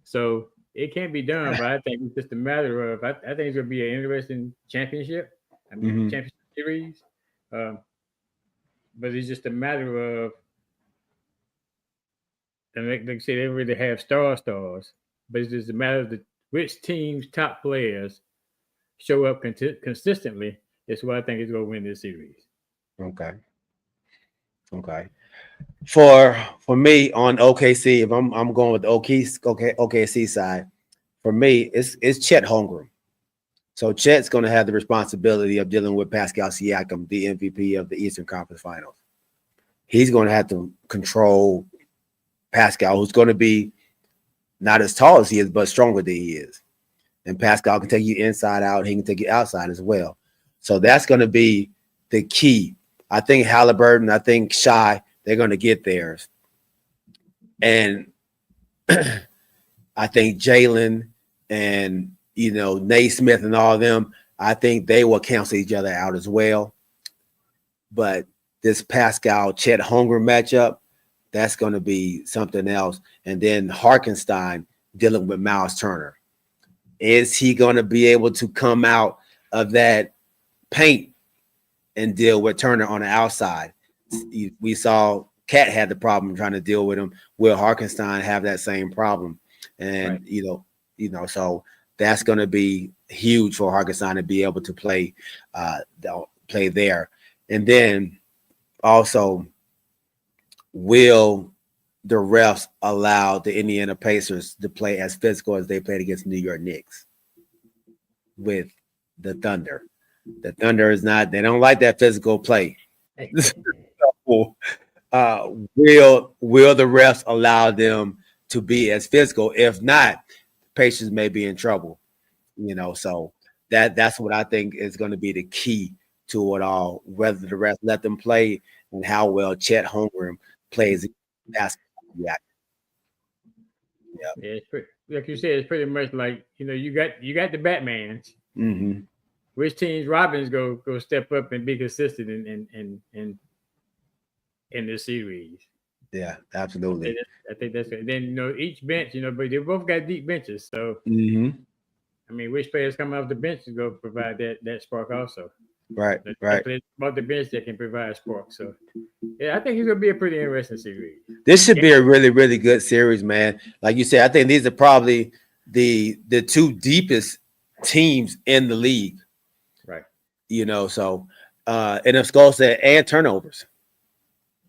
E: So it can't be done, but I think it's just a matter of I think it's gonna be an interesting championship. I mean championship series. But it's just a matter of, and like I say, they really have stars, but it's just a matter of which team's top players show up consistently. That's what I think is going to win this series.
C: Okay. For me on OKC, if I'm going with the OKC side, for me it's Chet Holmgren. So Chet's going to have the responsibility of dealing with Pascal Siakam, the MVP of the Eastern Conference Finals. He's going to have to control Pascal, who's going to be not as tall as he is, but stronger than he is. And Pascal can take you inside out. He can take you outside as well. So that's going to be the key. I think Halliburton, I think Shai, they're going to get theirs. And I think Jalen and Naismith and all of them, I think they will cancel each other out as well. But this Pascal Chet Holmgren matchup, that's going to be something else. And then Harkenstein dealing with Miles Turner. Is he going to be able to come out of that paint and deal with Turner on the outside? We saw Cat had the problem trying to deal with him. Will Harkenstein have that same problem? And right. So that's going to be huge for Harkenstein to be able to play there. And then also, will the refs allow the Indiana Pacers to play as physical as they played against New York Knicks with the Thunder? The Thunder is not, they don't like that physical play. Will the refs allow them to be as physical? If not, Pacers may be in trouble. So that's what I think is going to be the key to it all, whether the refs let them play and how well Chet Holmgren plays basketball. Yeah,
E: it's pretty, like you said, it's pretty much like you got the Batmans.
C: Mm-hmm.
E: Which teams Robin's go step up and be consistent in this series?
C: Yeah, absolutely.
E: I think that's it. Then each bench, but they both got deep benches. So I mean, which players coming off the bench is going to provide that spark also?
C: Right.
E: About the bench that can provide spark. So yeah, I think it's going to be a pretty interesting series.
C: This should be a really, really good series, man. Like you said, I think these are probably the two deepest teams in the league.
E: Right.
C: So and if Skull said and turnovers.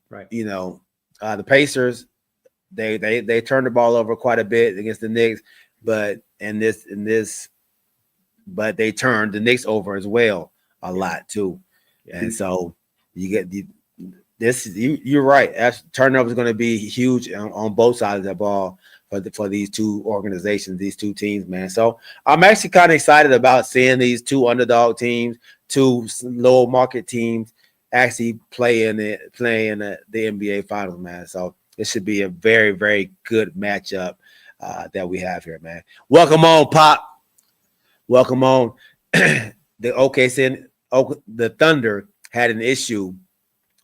E: Right.
C: The Pacers, they turned the ball over quite a bit against the Knicks, but they turned the Knicks over as well a lot too. Yeah. And so you get this. You're right. Turnover is going to be huge on both sides of the ball for these two organizations, these two teams, man. So I'm actually kind of excited about seeing these two underdog teams, two low market teams actually play in the NBA Finals, man. So it should be a very, very good matchup that we have here, man. Welcome on, Pop. Welcome on. The Thunder had an issue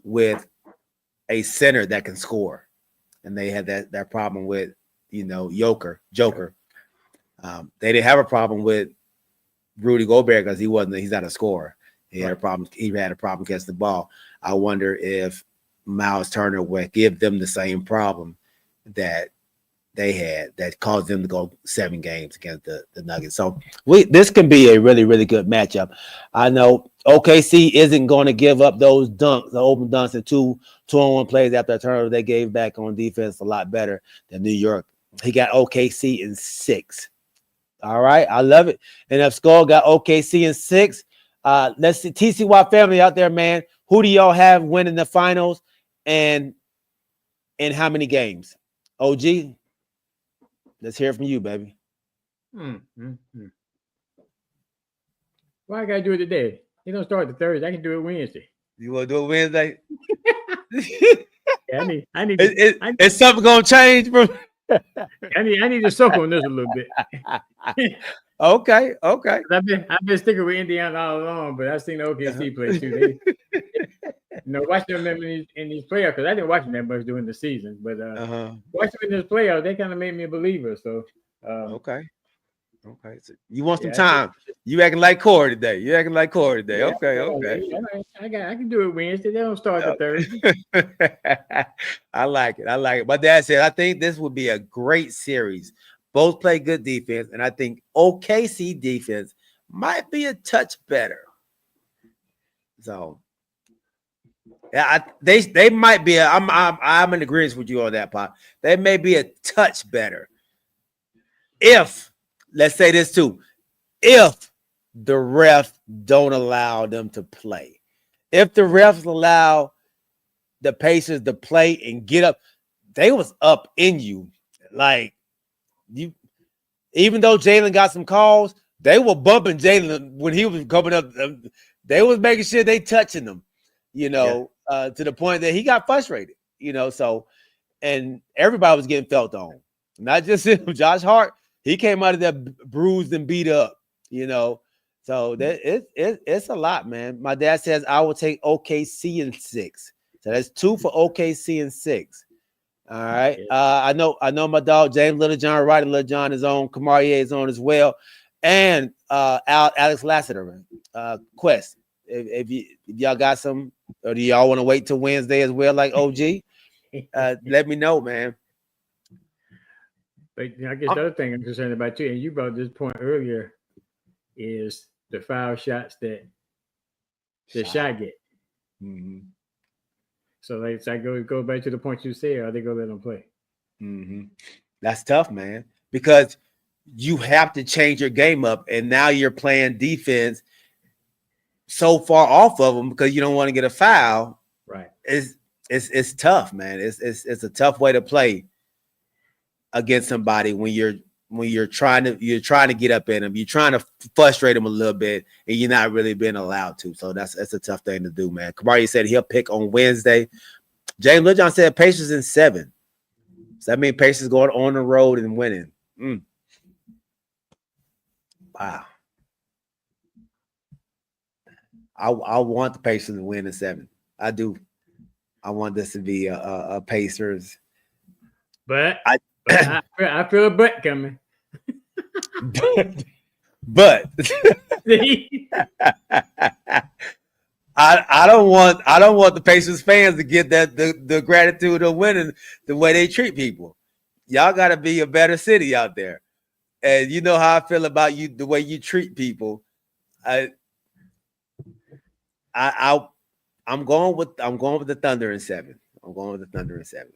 C: with a center that can score, and they had that problem with Joker. They didn't have a problem with Rudy Gobert because he's not a scorer. He had a problem. He had a problem catching the ball. I wonder if Miles Turner would give them the same problem that they had that caused them to go 7 games against the Nuggets. So this can be a really, really good matchup. I know OKC isn't going to give up those dunks, the open dunks, and 2-on-1 plays after a turnover. They gave back on defense a lot better than New York. He got OKC in 6. All right, I love it. And if Skull got OKC in 6, let's see, TCY family out there, man. Who do y'all have winning the finals, and in how many games? OG, let's hear from you, baby.
E: Why I gotta do it today? You don't start the Thursday. I can do it Wednesday.
C: You want to do it Wednesday?
E: Yeah, I need.
C: Is something gonna change, bro?
E: I need to soak on this a little bit.
C: Okay.
E: I've been sticking with Indiana all along, but I've seen the OKC play too. Watching them in these playoffs, because I didn't watch them that much during the season, but watching them in this playoffs, they kind of made me a believer. So
C: okay. So you want some time? You acting like Corey today. Okay.
E: I can do it Wednesday. They don't start the Thursday.
C: I like it. My dad said I think this would be a great series. Both play good defense, and I think OKC defense might be a touch better. So, yeah, they might be. I'm in agreement with you on that, Pop. They may be a touch better. If, let's say this too, if the refs don't allow them to play, if the refs allow the Pacers to play and get up, they was up in you, like. Even though Jalen got some calls, they were bumping Jalen when he was coming up. They was making sure they touching him, to the point that he got frustrated, So, and everybody was getting felt on, not just him. Josh Hart, He came out of there bruised and beat up, you know. So that it's a lot, man. My dad says I will take OKC in 6. So that's 2 for OKC in 6. All right. I know my dog James Littlejohn, Roddy Littlejohn is on, Kamarie is on as well. And Alex Lassiter, Quest. If y'all got some, or do y'all want to wait till Wednesday as well, like OG? Let me know, man.
E: But I guess the other thing I'm concerned about too, and you brought this point earlier, is the foul shots that the shot get.
C: Mm-hmm.
E: So like I go back to the point you said, are they gonna let them play?
C: Mm-hmm. That's tough, man, because you have to change your game up, and now you're playing defense so far off of them because you don't want to get a foul.
E: Right.
C: It's tough, man. It's a tough way to play against somebody when you're trying to get up in them. You're trying to frustrate them a little bit, and you're not really being allowed to. So that's a tough thing to do, man. Kamari said he'll pick on Wednesday. James Littlejohn said Pacers in 7. So that means Pacers going on the road and winning. Wow. I want the Pacers to win in 7. I do. I want this to be a Pacers.
E: But I feel a butt coming.
C: But I don't want the Pacers fans to get that the gratitude of winning the way they treat people. Y'all got to be a better city out there, and you know how I feel about you, the way you treat people. I'm going with the Thunder in 7. I'm going with the Thunder in 7.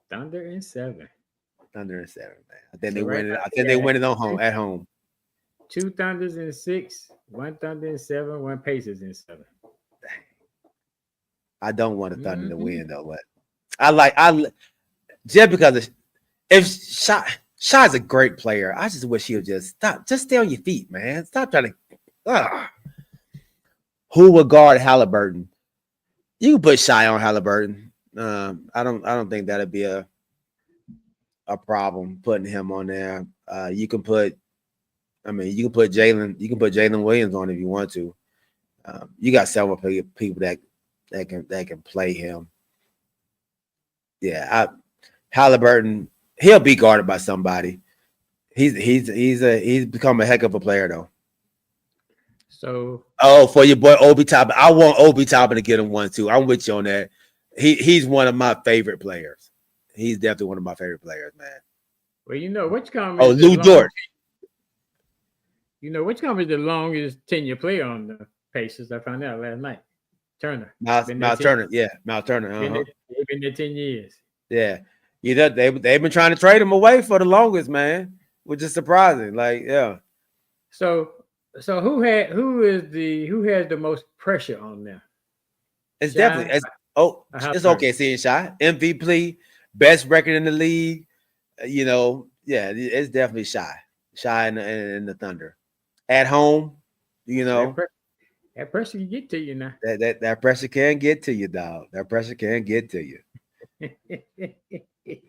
E: Thunder in 7.
C: Thunder in 7, man. I think they win it. I think they win it at home.
E: 2 Thunders in 6, 1 Thunder in 7, 1 Pacers in 7.
C: I don't want the Thunder to win though, but I just because if Shai's a great player, I just wish he would just stay on your feet, man. Stop trying to. Who would guard Halliburton? You can put Shai on Halliburton. I don't think that'd be a problem putting him on there. You can put Jalen. You can put Jalen Williams on if you want to. You got several people that can play him. Yeah, Halliburton. He'll be guarded by somebody. He's become a heck of a player though.
E: So
C: for your boy Obi Toppin, I want Obi Toppin to get him 1 too. I'm with you on that. He's one of my favorite players. He's definitely one of my favorite players, man.
E: Well, you know which comment?
C: Lou Dort.
E: You know which comment is the longest tenure player on the Pacers? I found out last night. Turner.
C: Miles Turner. Yeah, Miles Turner.
E: They've been there 10 years.
C: Yeah, you know they've been trying to trade him away for the longest, man, which is surprising. Like, yeah.
E: So who has the most pressure on them?
C: It's definitely it's OKC and Shai. MVP, best record in the league. You know, yeah, it's definitely Shai and the Thunder at home. You know,
E: that pressure can get to you now.
C: That pressure can get to you, dog. That pressure can get to you.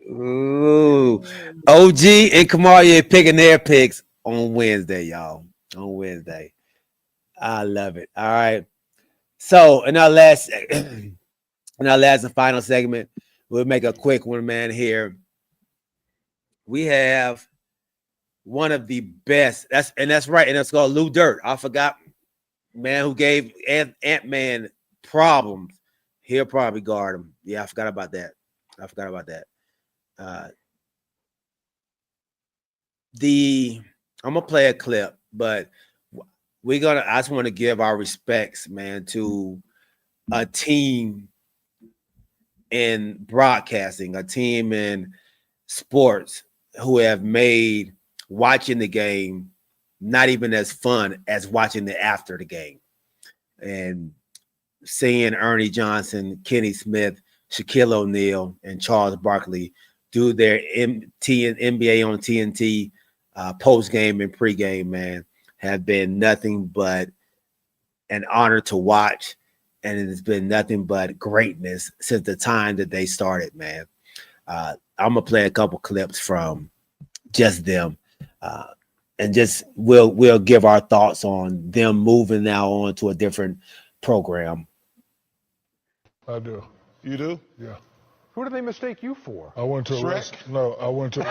C: Ooh, OG and Kamarie picking their picks on Wednesday, y'all. On Wednesday, I love it. All right. So in our last and final segment, we'll make a quick one, man. Here we have one of the best. That's right, and it's called Lou Dort. I forgot, man, who gave Ant-Man problems. He'll probably guard him. Yeah, I forgot about that. I'm gonna play a clip, but I just want to give our respects, man, to a team in broadcasting, a team in sports who have made watching the game not even as fun as watching the after the game. And seeing Ernie Johnson, Kenny Smith, Shaquille O'Neal, and Charles Barkley do their NBA on TNT post-game and pre-game, man, have been nothing but an honor to watch. And it has been nothing but greatness since the time that they started, man. I'm going to play a couple clips from just them. and just we'll give our thoughts on them moving now on to a different program.
L: I do.
K: You do?
L: Yeah.
K: Who do they mistake you for?
L: I went to a No, I went to a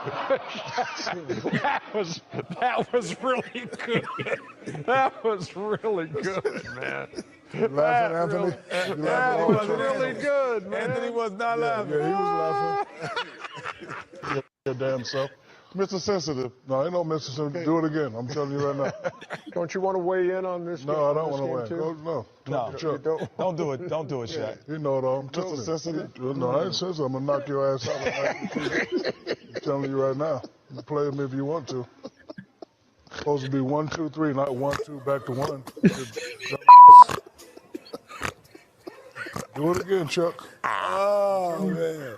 K: that was really good. That was really good, man.
L: You laughing, Anthony?
K: That was really good, man.
M: Anthony was not laughing.
L: Yeah, he was laughing. Your damn self. Mr. Sensitive. No, ain't no Mr. Sensitive. Do it again. I'm telling you right now.
K: Don't you want to weigh in on this?
L: No, I don't want to weigh in. No.
M: Don't do it. Don't do it, Shaq.
L: You know it all. I'm Mr. Sensitive. No, I ain't sensitive. I'm going to knock your ass out. I'm telling you right now. You play me if you want to. Supposed to be 1, 2, 3, not 1, 2, back to 1. Do it again, Chuck.
M: Oh, man.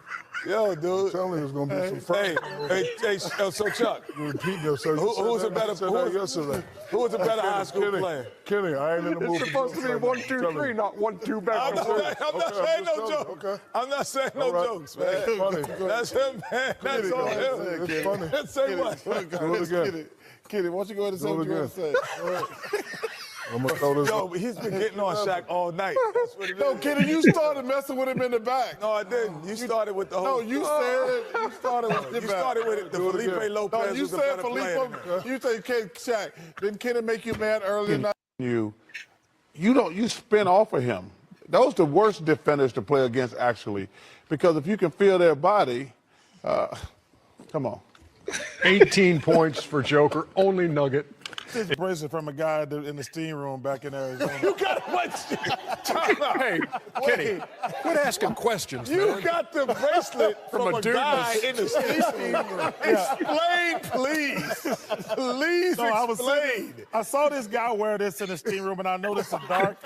M: Yo, dude.
L: I'm telling you, it's going to be some fun.
M: So Chuck,
L: You repeat yourself.
M: who's a better high school player?
L: Kenny, I ain't in the movie.
K: It's supposed to be 1, 2, 3, not 1, 2 back to 1.
M: I'm not saying no jokes.
L: Okay.
M: I'm not saying no jokes, man.
L: It's funny.
M: That's him, man. That's all him.
L: It's funny.
M: Say what?
L: Do it again.
M: Kenny, why don't you go ahead and say what you want to say?
L: I'm going to throw this.
M: Yo, but he's been getting on Shaq all night. That's what it is. No, Kenny, you started messing with him in the back. No, I didn't. You started with the whole. No, you said it. You started with it. The Felipe Lopez. No, you said Felipe. You said Shaq. Didn't Kenny make you mad earlier tonight?
N: You spin off of him. Those are the worst defenders to play against, actually, because if you can feel their body, come on.
K: 18 points for Joker, only Nugget.
L: This bracelet from a guy in the steam room back in Arizona.
M: You got what?
K: Hey, Kenny, quit asking questions, man.
M: You got the bracelet from a guy in the steam room. Explain, please. Please explain.
L: I saw this guy wear this in the steam room, and I noticed it's dark.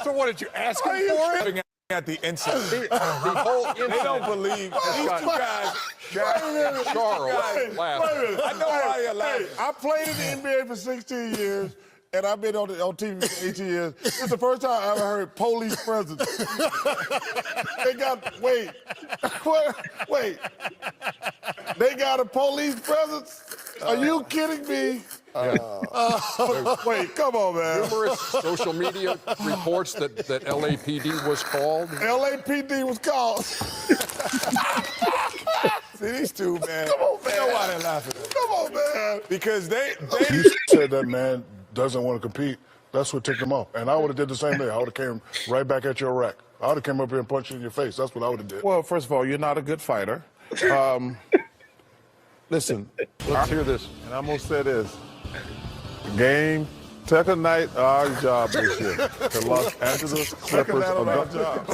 K: So what, did you ask him for it?
M: At the inside. They don't believe these two guys.
K: Charles laughing.
M: I know why you're laughing.
L: I played in the NBA for 16 years, and I've been on TV for 18 years. It's the first time I ever heard police presence. Wait. They got a police presence? Are you kidding me? Wait, come on, man.
K: Numerous social media reports that LAPD was called.
L: LAPD was called.
M: See, these two, man.
L: Come on, man.
M: You know why they're laughing.
L: Come on, man.
M: Because they
L: You said that man doesn't want to compete. That's what ticked him off. And I would have did the same thing. I would have came right back at your rack. I would have came up here and punched you in your face. That's what I would have did.
N: Well, first of all, you're not a good fighter. Listen, let's hear this. And I'm going to say this. Game, second night, our job this year. The Los Angeles Clippers are our job.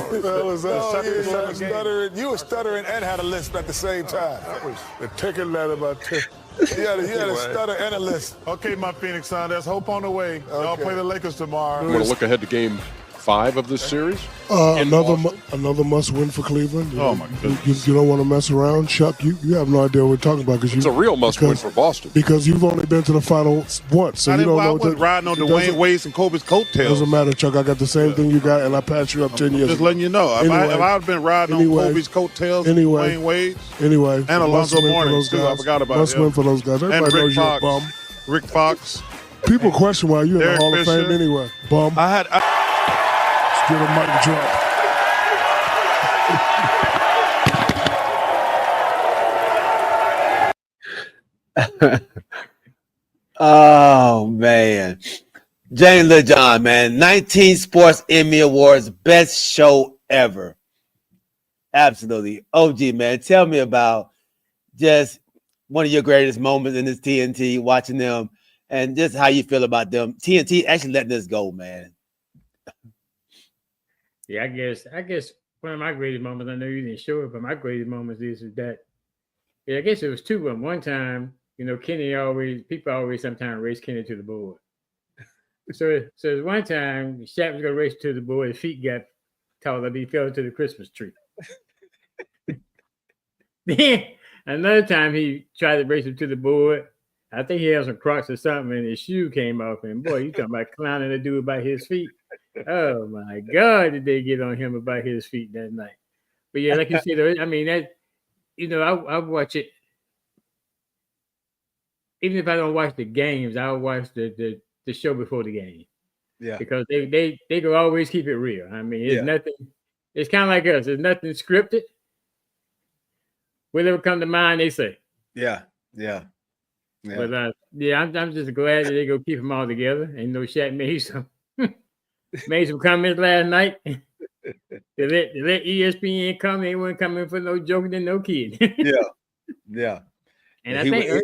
M: You were stuttering and had a lisp at the same time.
L: The ticket ladder about 10.
M: He had a stutter and a lisp.
L: Okay, my Phoenix Sun, there's hope on the way. Y'all play the Lakers tomorrow.
K: You want to look ahead to game 5 of this series?
L: Another must-win for Cleveland.
N: Oh, my goodness.
L: You don't want to mess around, Chuck. You have no idea what we're talking about.
K: It's a real must-win for Boston.
L: Because you've only been to the final once. So
N: I wasn't riding on Dwayne Wade's and Kobe's coattails.
L: Doesn't matter, Chuck. I got the same thing you got, and I passed you up 10 years
N: Just
L: ago.
N: letting you know. If I'd been riding on Kobe's coattails and Dwayne Wade's.
L: And
N: Alonzo Mourning, too. I forgot about him.
L: Must-win for those guys. Everybody knows you're a bum.
N: Rick Fox.
L: People question why you're in the Hall of Fame anyway. Bum. Get a mic drop.
C: Oh man, Jane LeJohn, man, 19 Sports Emmy Awards, best show ever. Absolutely, OG, man. Tell me about just one of your greatest moments in this TNT, watching them, and just how you feel about them. TNT actually letting this go, man.
E: Yeah, I guess one of my greatest moments, I know you didn't show it, but my greatest moments is that, yeah, I guess it was 2 of them. One time, people always sometimes race Kenny to the board. So one time, Shaq was going to race to the board, his feet got taller, he fell into the Christmas tree. Then another time he tried to race him to the board. I think he had some Crocs or something, and his shoe came off, and boy, you talking about clowning the dude about his feet. Oh my God, did they get on him about his feet that night? But yeah, like you said, I mean that, I watch it. even if I don't watch the games, I'll watch the show before the game.
C: Yeah.
E: Because they can always keep it real. I mean, it's
C: Yeah.
E: nothing. It's kind of like us. There's nothing scripted. Whatever come to mind, they say.
C: Yeah. Yeah. Yeah.
E: But yeah, I'm just glad that they go keep them all together. And Shaq made some comments last night. They let ESPN come. They weren't coming for no joking and no kid.
C: Yeah. Yeah.
E: And I think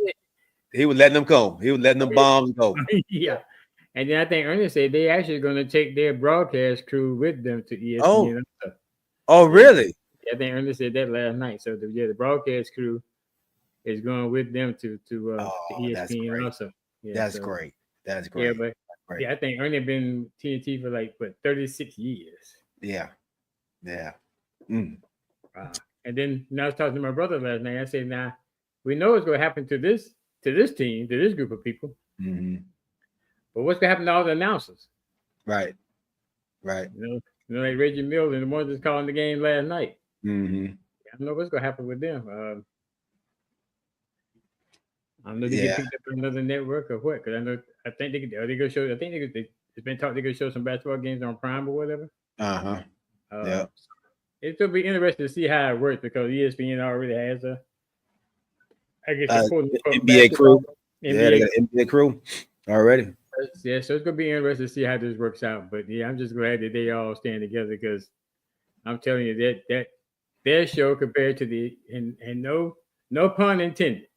C: he was letting them go. He was letting them bombs go.
E: Yeah. And then I think Ernest said they actually going to take their broadcast crew with them to ESPN.
C: Oh, really?
E: Yeah, I think Ernest said that last night. So the broadcast crew is going with them to ESPN also. Yeah,
C: that's great. That's great.
E: Yeah, but yeah, I think Ernest been TNT for like 36 years.
C: Yeah. Yeah.
E: Wow. And then I was talking to my brother last night. I said, now we know what's going to happen to this team, to this group of people.
C: Mm-hmm.
E: But what's going to happen to all the announcers?
C: Right. Right.
E: You know, like Reggie Miller and the ones that's calling the game last night.
C: Mm-hmm.
E: I don't know what's going to happen with them. I don't know if they get picked up on another network or what. Because I think they go show. I think it's been talked they could show some basketball games on Prime or whatever.
C: Yeah.
E: It'll be interesting to see how it works because ESPN already has
C: NBA crew. Yeah, they got an NBA crew already.
E: Yeah, so it's gonna be interesting to see how this works out. But yeah, I'm just glad that they all stand together because I'm telling you that their show compared to and no pun intended,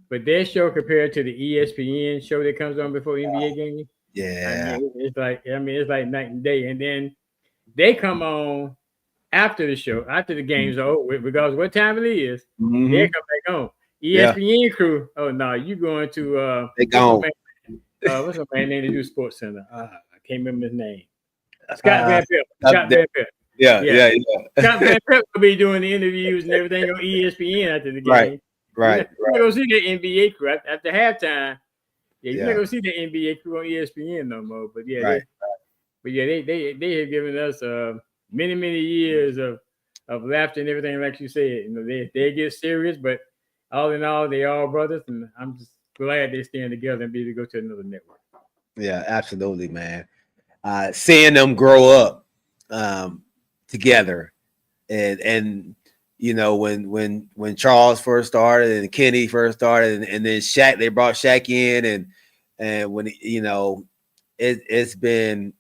E: but their show compared to the ESPN show that comes on before NBA games.
C: Yeah,
E: it's like night and day. And then they come on after the show, after the game's over, regardless of what time it is.
C: Mm-hmm.
E: They come back on. ESPN crew. Oh no, you going to
C: they gone.
E: What's the man name to do Sports Center? I can't remember his name. Scott Van Pelt. Scott Van Pelt.
C: Yeah.
E: Scott Van Pelt will be doing the interviews and everything on ESPN after the game.
C: Right.
E: You're not gonna see the NBA crew after halftime. Yeah, you're not gonna see the NBA crew on ESPN no more. But yeah, they have given us many years of laughter and everything, like you said. You know, they get serious, but all in all, they all brothers, and I'm just glad they stand together and be able to go to another network.
C: Yeah, absolutely, man. Seeing them grow up together, and you know when Charles first started and Kenny first started, and then Shaq, they brought Shaq in, and when it's been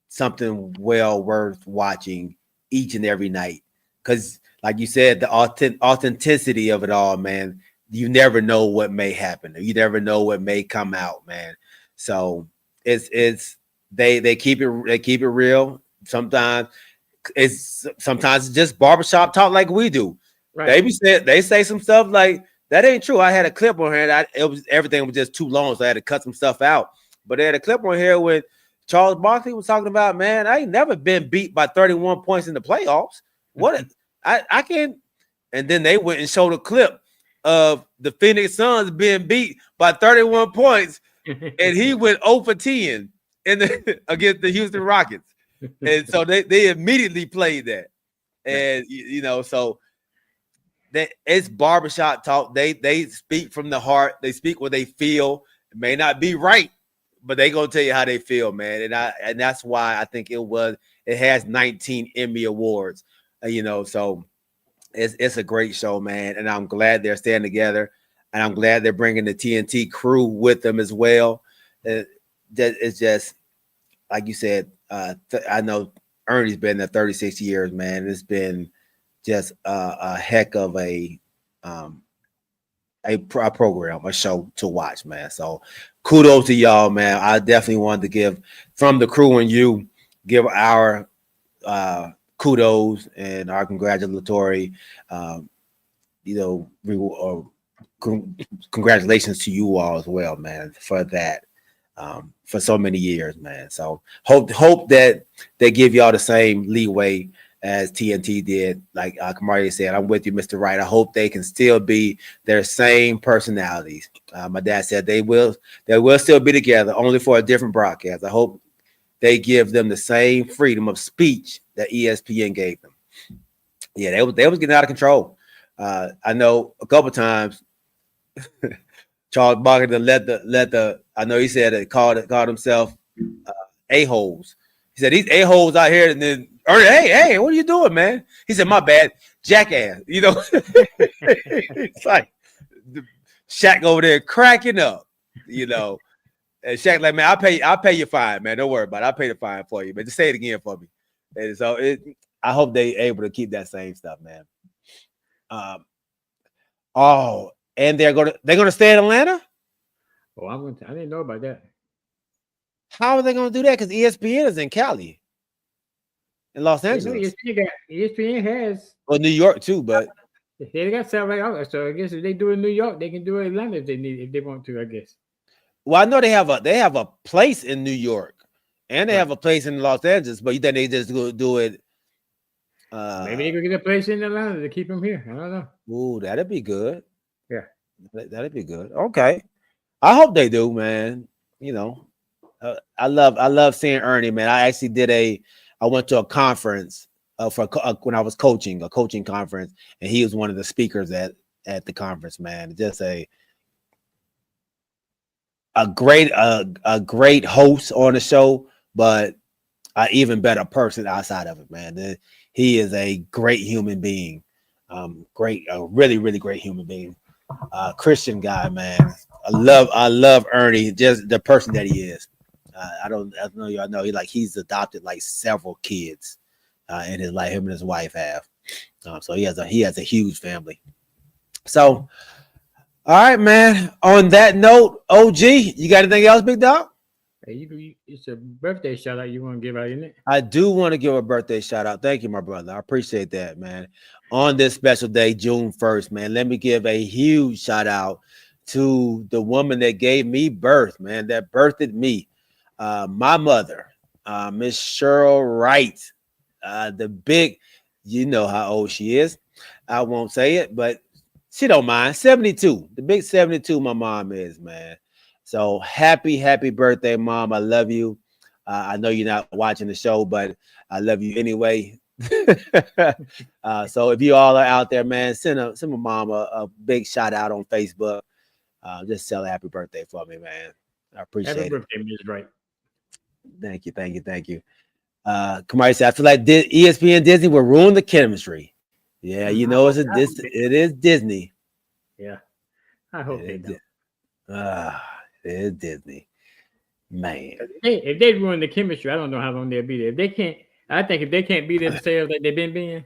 C: something well worth watching each and every night because, like you said, the authenticity of it all, man. You never know what may happen. You never know what may come out, man. So it's they keep it real. Sometimes it's just barbershop talk like we do.
E: Right.
C: They say some stuff like that ain't true. I had a clip on here everything was just too long, so I had to cut some stuff out. But they had a clip on here when Charles Barkley was talking about, man, I ain't never been beat by 31 points in the playoffs. What I can't. And then they went and showed a clip of the Phoenix Suns being beat by 31 points, and he went 0 for 10 against the Houston Rockets. And so they immediately played that. And so that it's barbershop talk. They speak from the heart, they speak what they feel. It may not be right, but they gonna tell you how they feel, man. And that's why I think it has 19 Emmy Awards. So it's a great show, man, and I'm glad they're staying together, and I'm glad they're bringing the TNT crew with them as well. It's just like you said. I know Ernie's been there 36 years, man. It's been just a heck of a program, a show to watch, man. So kudos to y'all, man. I definitely wanted to give from the crew and you give our kudos and our congratulatory, congratulations to you all as well, man, for that, for so many years, man. So hope that they give y'all the same leeway as TNT did. Like Kamari said, I'm with you, Mr. Wright. I hope they can still be their same personalities. My dad said they will still be together, only for a different broadcast. I hope they give them the same freedom of speech that ESPN gave them. Yeah, they was getting out of control. I know a couple times Charles Barkley to let the I know he said it called himself a-holes. He said these a-holes out here, and then Ernie, hey, what are you doing, man? He said, my bad, jackass. You know, it's like Shaq over there cracking up, you know. And Shaq like, man, I'll pay your fine, man. Don't worry about it. I'll pay the fine for you. But just say it again for me. And so I hope they able to keep that same stuff, man. And they're gonna stay in Atlanta?
E: Oh, I didn't know about that.
C: How are they gonna do that? Because ESPN is in Cali. In Los Angeles.
E: ESPN has
C: New York too, but
E: they got satellite outlets. So I guess if they do it in New York, they can do it in Atlanta if they want to, I guess.
C: Well, I know they have a place in New York and they have a place in Los Angeles, but you think they just go do it?
E: Maybe they could get a place in Atlanta to keep them here. I don't know.
C: Ooh, that'd be good.
E: Yeah,
C: that'd be good. Okay, I hope they do, man. You know, I love seeing Ernie, man. I went to a conference when I was coaching, a coaching conference, and he was one of the speakers at the conference, man. Just a great host on the show, but an even better person outside of it, man. He is a great human being. A really, really great human being. Christian guy, man. I love Ernie, just the person that he is. I know y'all know he's adopted like several kids in his life. Him and his wife have. So he has a huge family. So, all right, man. On that note, OG, you got anything else, big dog?
E: Hey, it's a birthday shout out you want to give out, isn't it?
C: I do want to give a birthday shout out. Thank you, my brother. I appreciate that, man. On this special day, June 1st, man, let me give a huge shout out to the woman that gave me birth, man, that birthed me. My mother, Miss Cheryl Wright, the big, you know how old she is. I won't say it, but she don't mind. 72, the big 72 my mom is, man. So happy birthday, Mom. I love you. I know you're not watching the show, but I love you anyway. So if you all are out there, man, send my mom a big shout out on Facebook. Just tell her happy birthday for me, man. I appreciate it.
E: Happy birthday, Ms. Wright.
C: Thank you. Kamari said, I feel like ESPN Disney will ruin the chemistry. Yeah, you know, it is Disney.
E: Yeah, I hope they do.
C: It is Disney, man.
E: If they ruin the chemistry, I don't know how long they'll be there. If they can't, I think if they can't be there to sales like they've been being,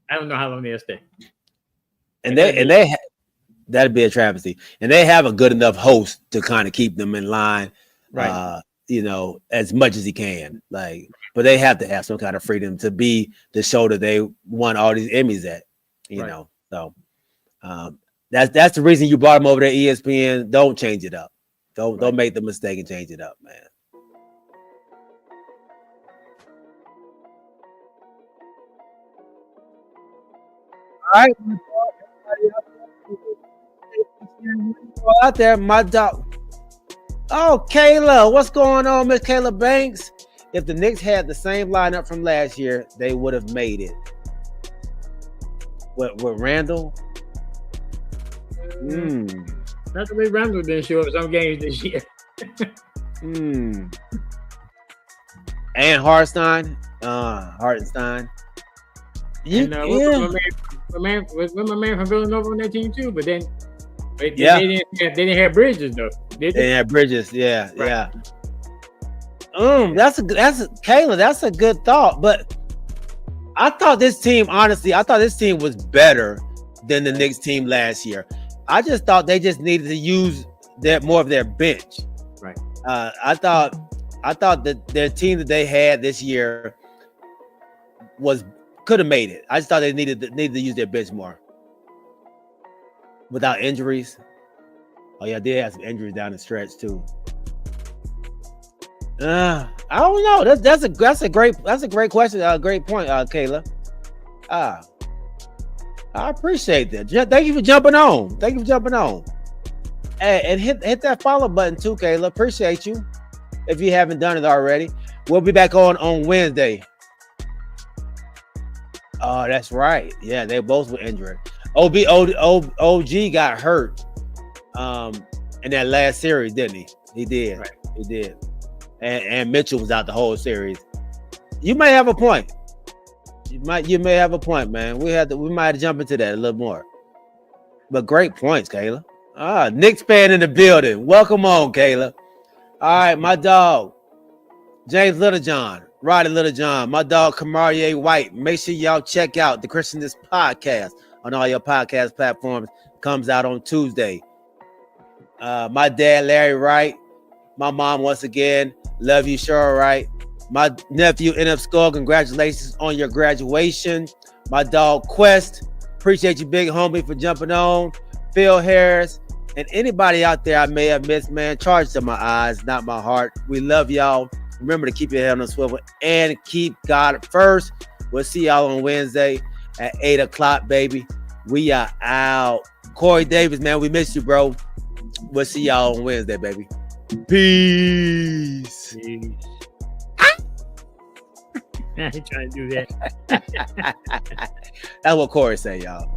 E: I don't know how long they'll stay.
C: And that'd be a travesty. And they have a good enough host to kind of keep them in line,
E: right?
C: You know, as much as he can. Like, but they have to have some kind of freedom to be the show that they won all these Emmys at. You know, so. That's the reason you brought him over to ESPN. Don't change it up. Don't make the mistake and change it up, man. All right, out there, my dog. Oh, Kayla, what's going on, Miss Kayla Banks? If the Knicks had the same lineup from last year, they would have made it. With Randall.
E: Not the way Randall didn't show up some games this year.
C: And Hartenstein.
E: My man from Villanova on that team too, but then they didn't have Bridges though. They
C: didn't have Bridges, yeah. That's Kayla, that's a good thought. But I thought this team was better than the Knicks team last year. I just thought they just needed to use more of their bench.
E: Right.
C: I thought that their team that they had this year could have made it. I just thought they needed to use their bench more without injuries. Oh yeah, they had some injuries down the stretch too. I don't know. That's a great question. Great point, Kayla. I appreciate that. Thank you for jumping on. And hit that follow button too, Kayla. Appreciate you. If you haven't done it already, we'll be back on Wednesday. Oh, that's right. Yeah, they both were injured. OG got hurt in that last series, didn't he? He did.
E: Right.
C: He did. And Mitchell was out the whole series. You may have a point. You may have a point, man. We might have to jump into that a little more. But great points, Kayla. Knicks fan in the building. Welcome on, Kayla. All right, my dog, James Littlejohn, Roddy Littlejohn, my dog Kamarie White. Make sure y'all check out the Christianist podcast on all your podcast platforms. Comes out on Tuesday. My dad, Larry Wright. My mom, once again, love you, Cheryl Wright. My nephew, NF Skull, congratulations on your graduation. My dog, Quest, appreciate you, big homie, for jumping on. Phil Harris, and anybody out there I may have missed, man, charge to my eyes, not my heart. We love y'all. Remember to keep your head on the swivel and keep God first. We'll see y'all on Wednesday at 8 o'clock, baby. We are out. Corey Davis, man, we miss you, bro. We'll see y'all on Wednesday, baby. Peace.
E: I ain't trying to do that.
C: That's what Corey say, y'all.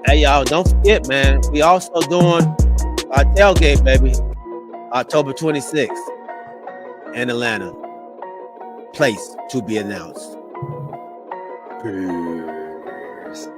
C: Hey, y'all, don't forget, man, we also doing our tailgate, baby, October 26th in Atlanta. Place to be announced. Peace.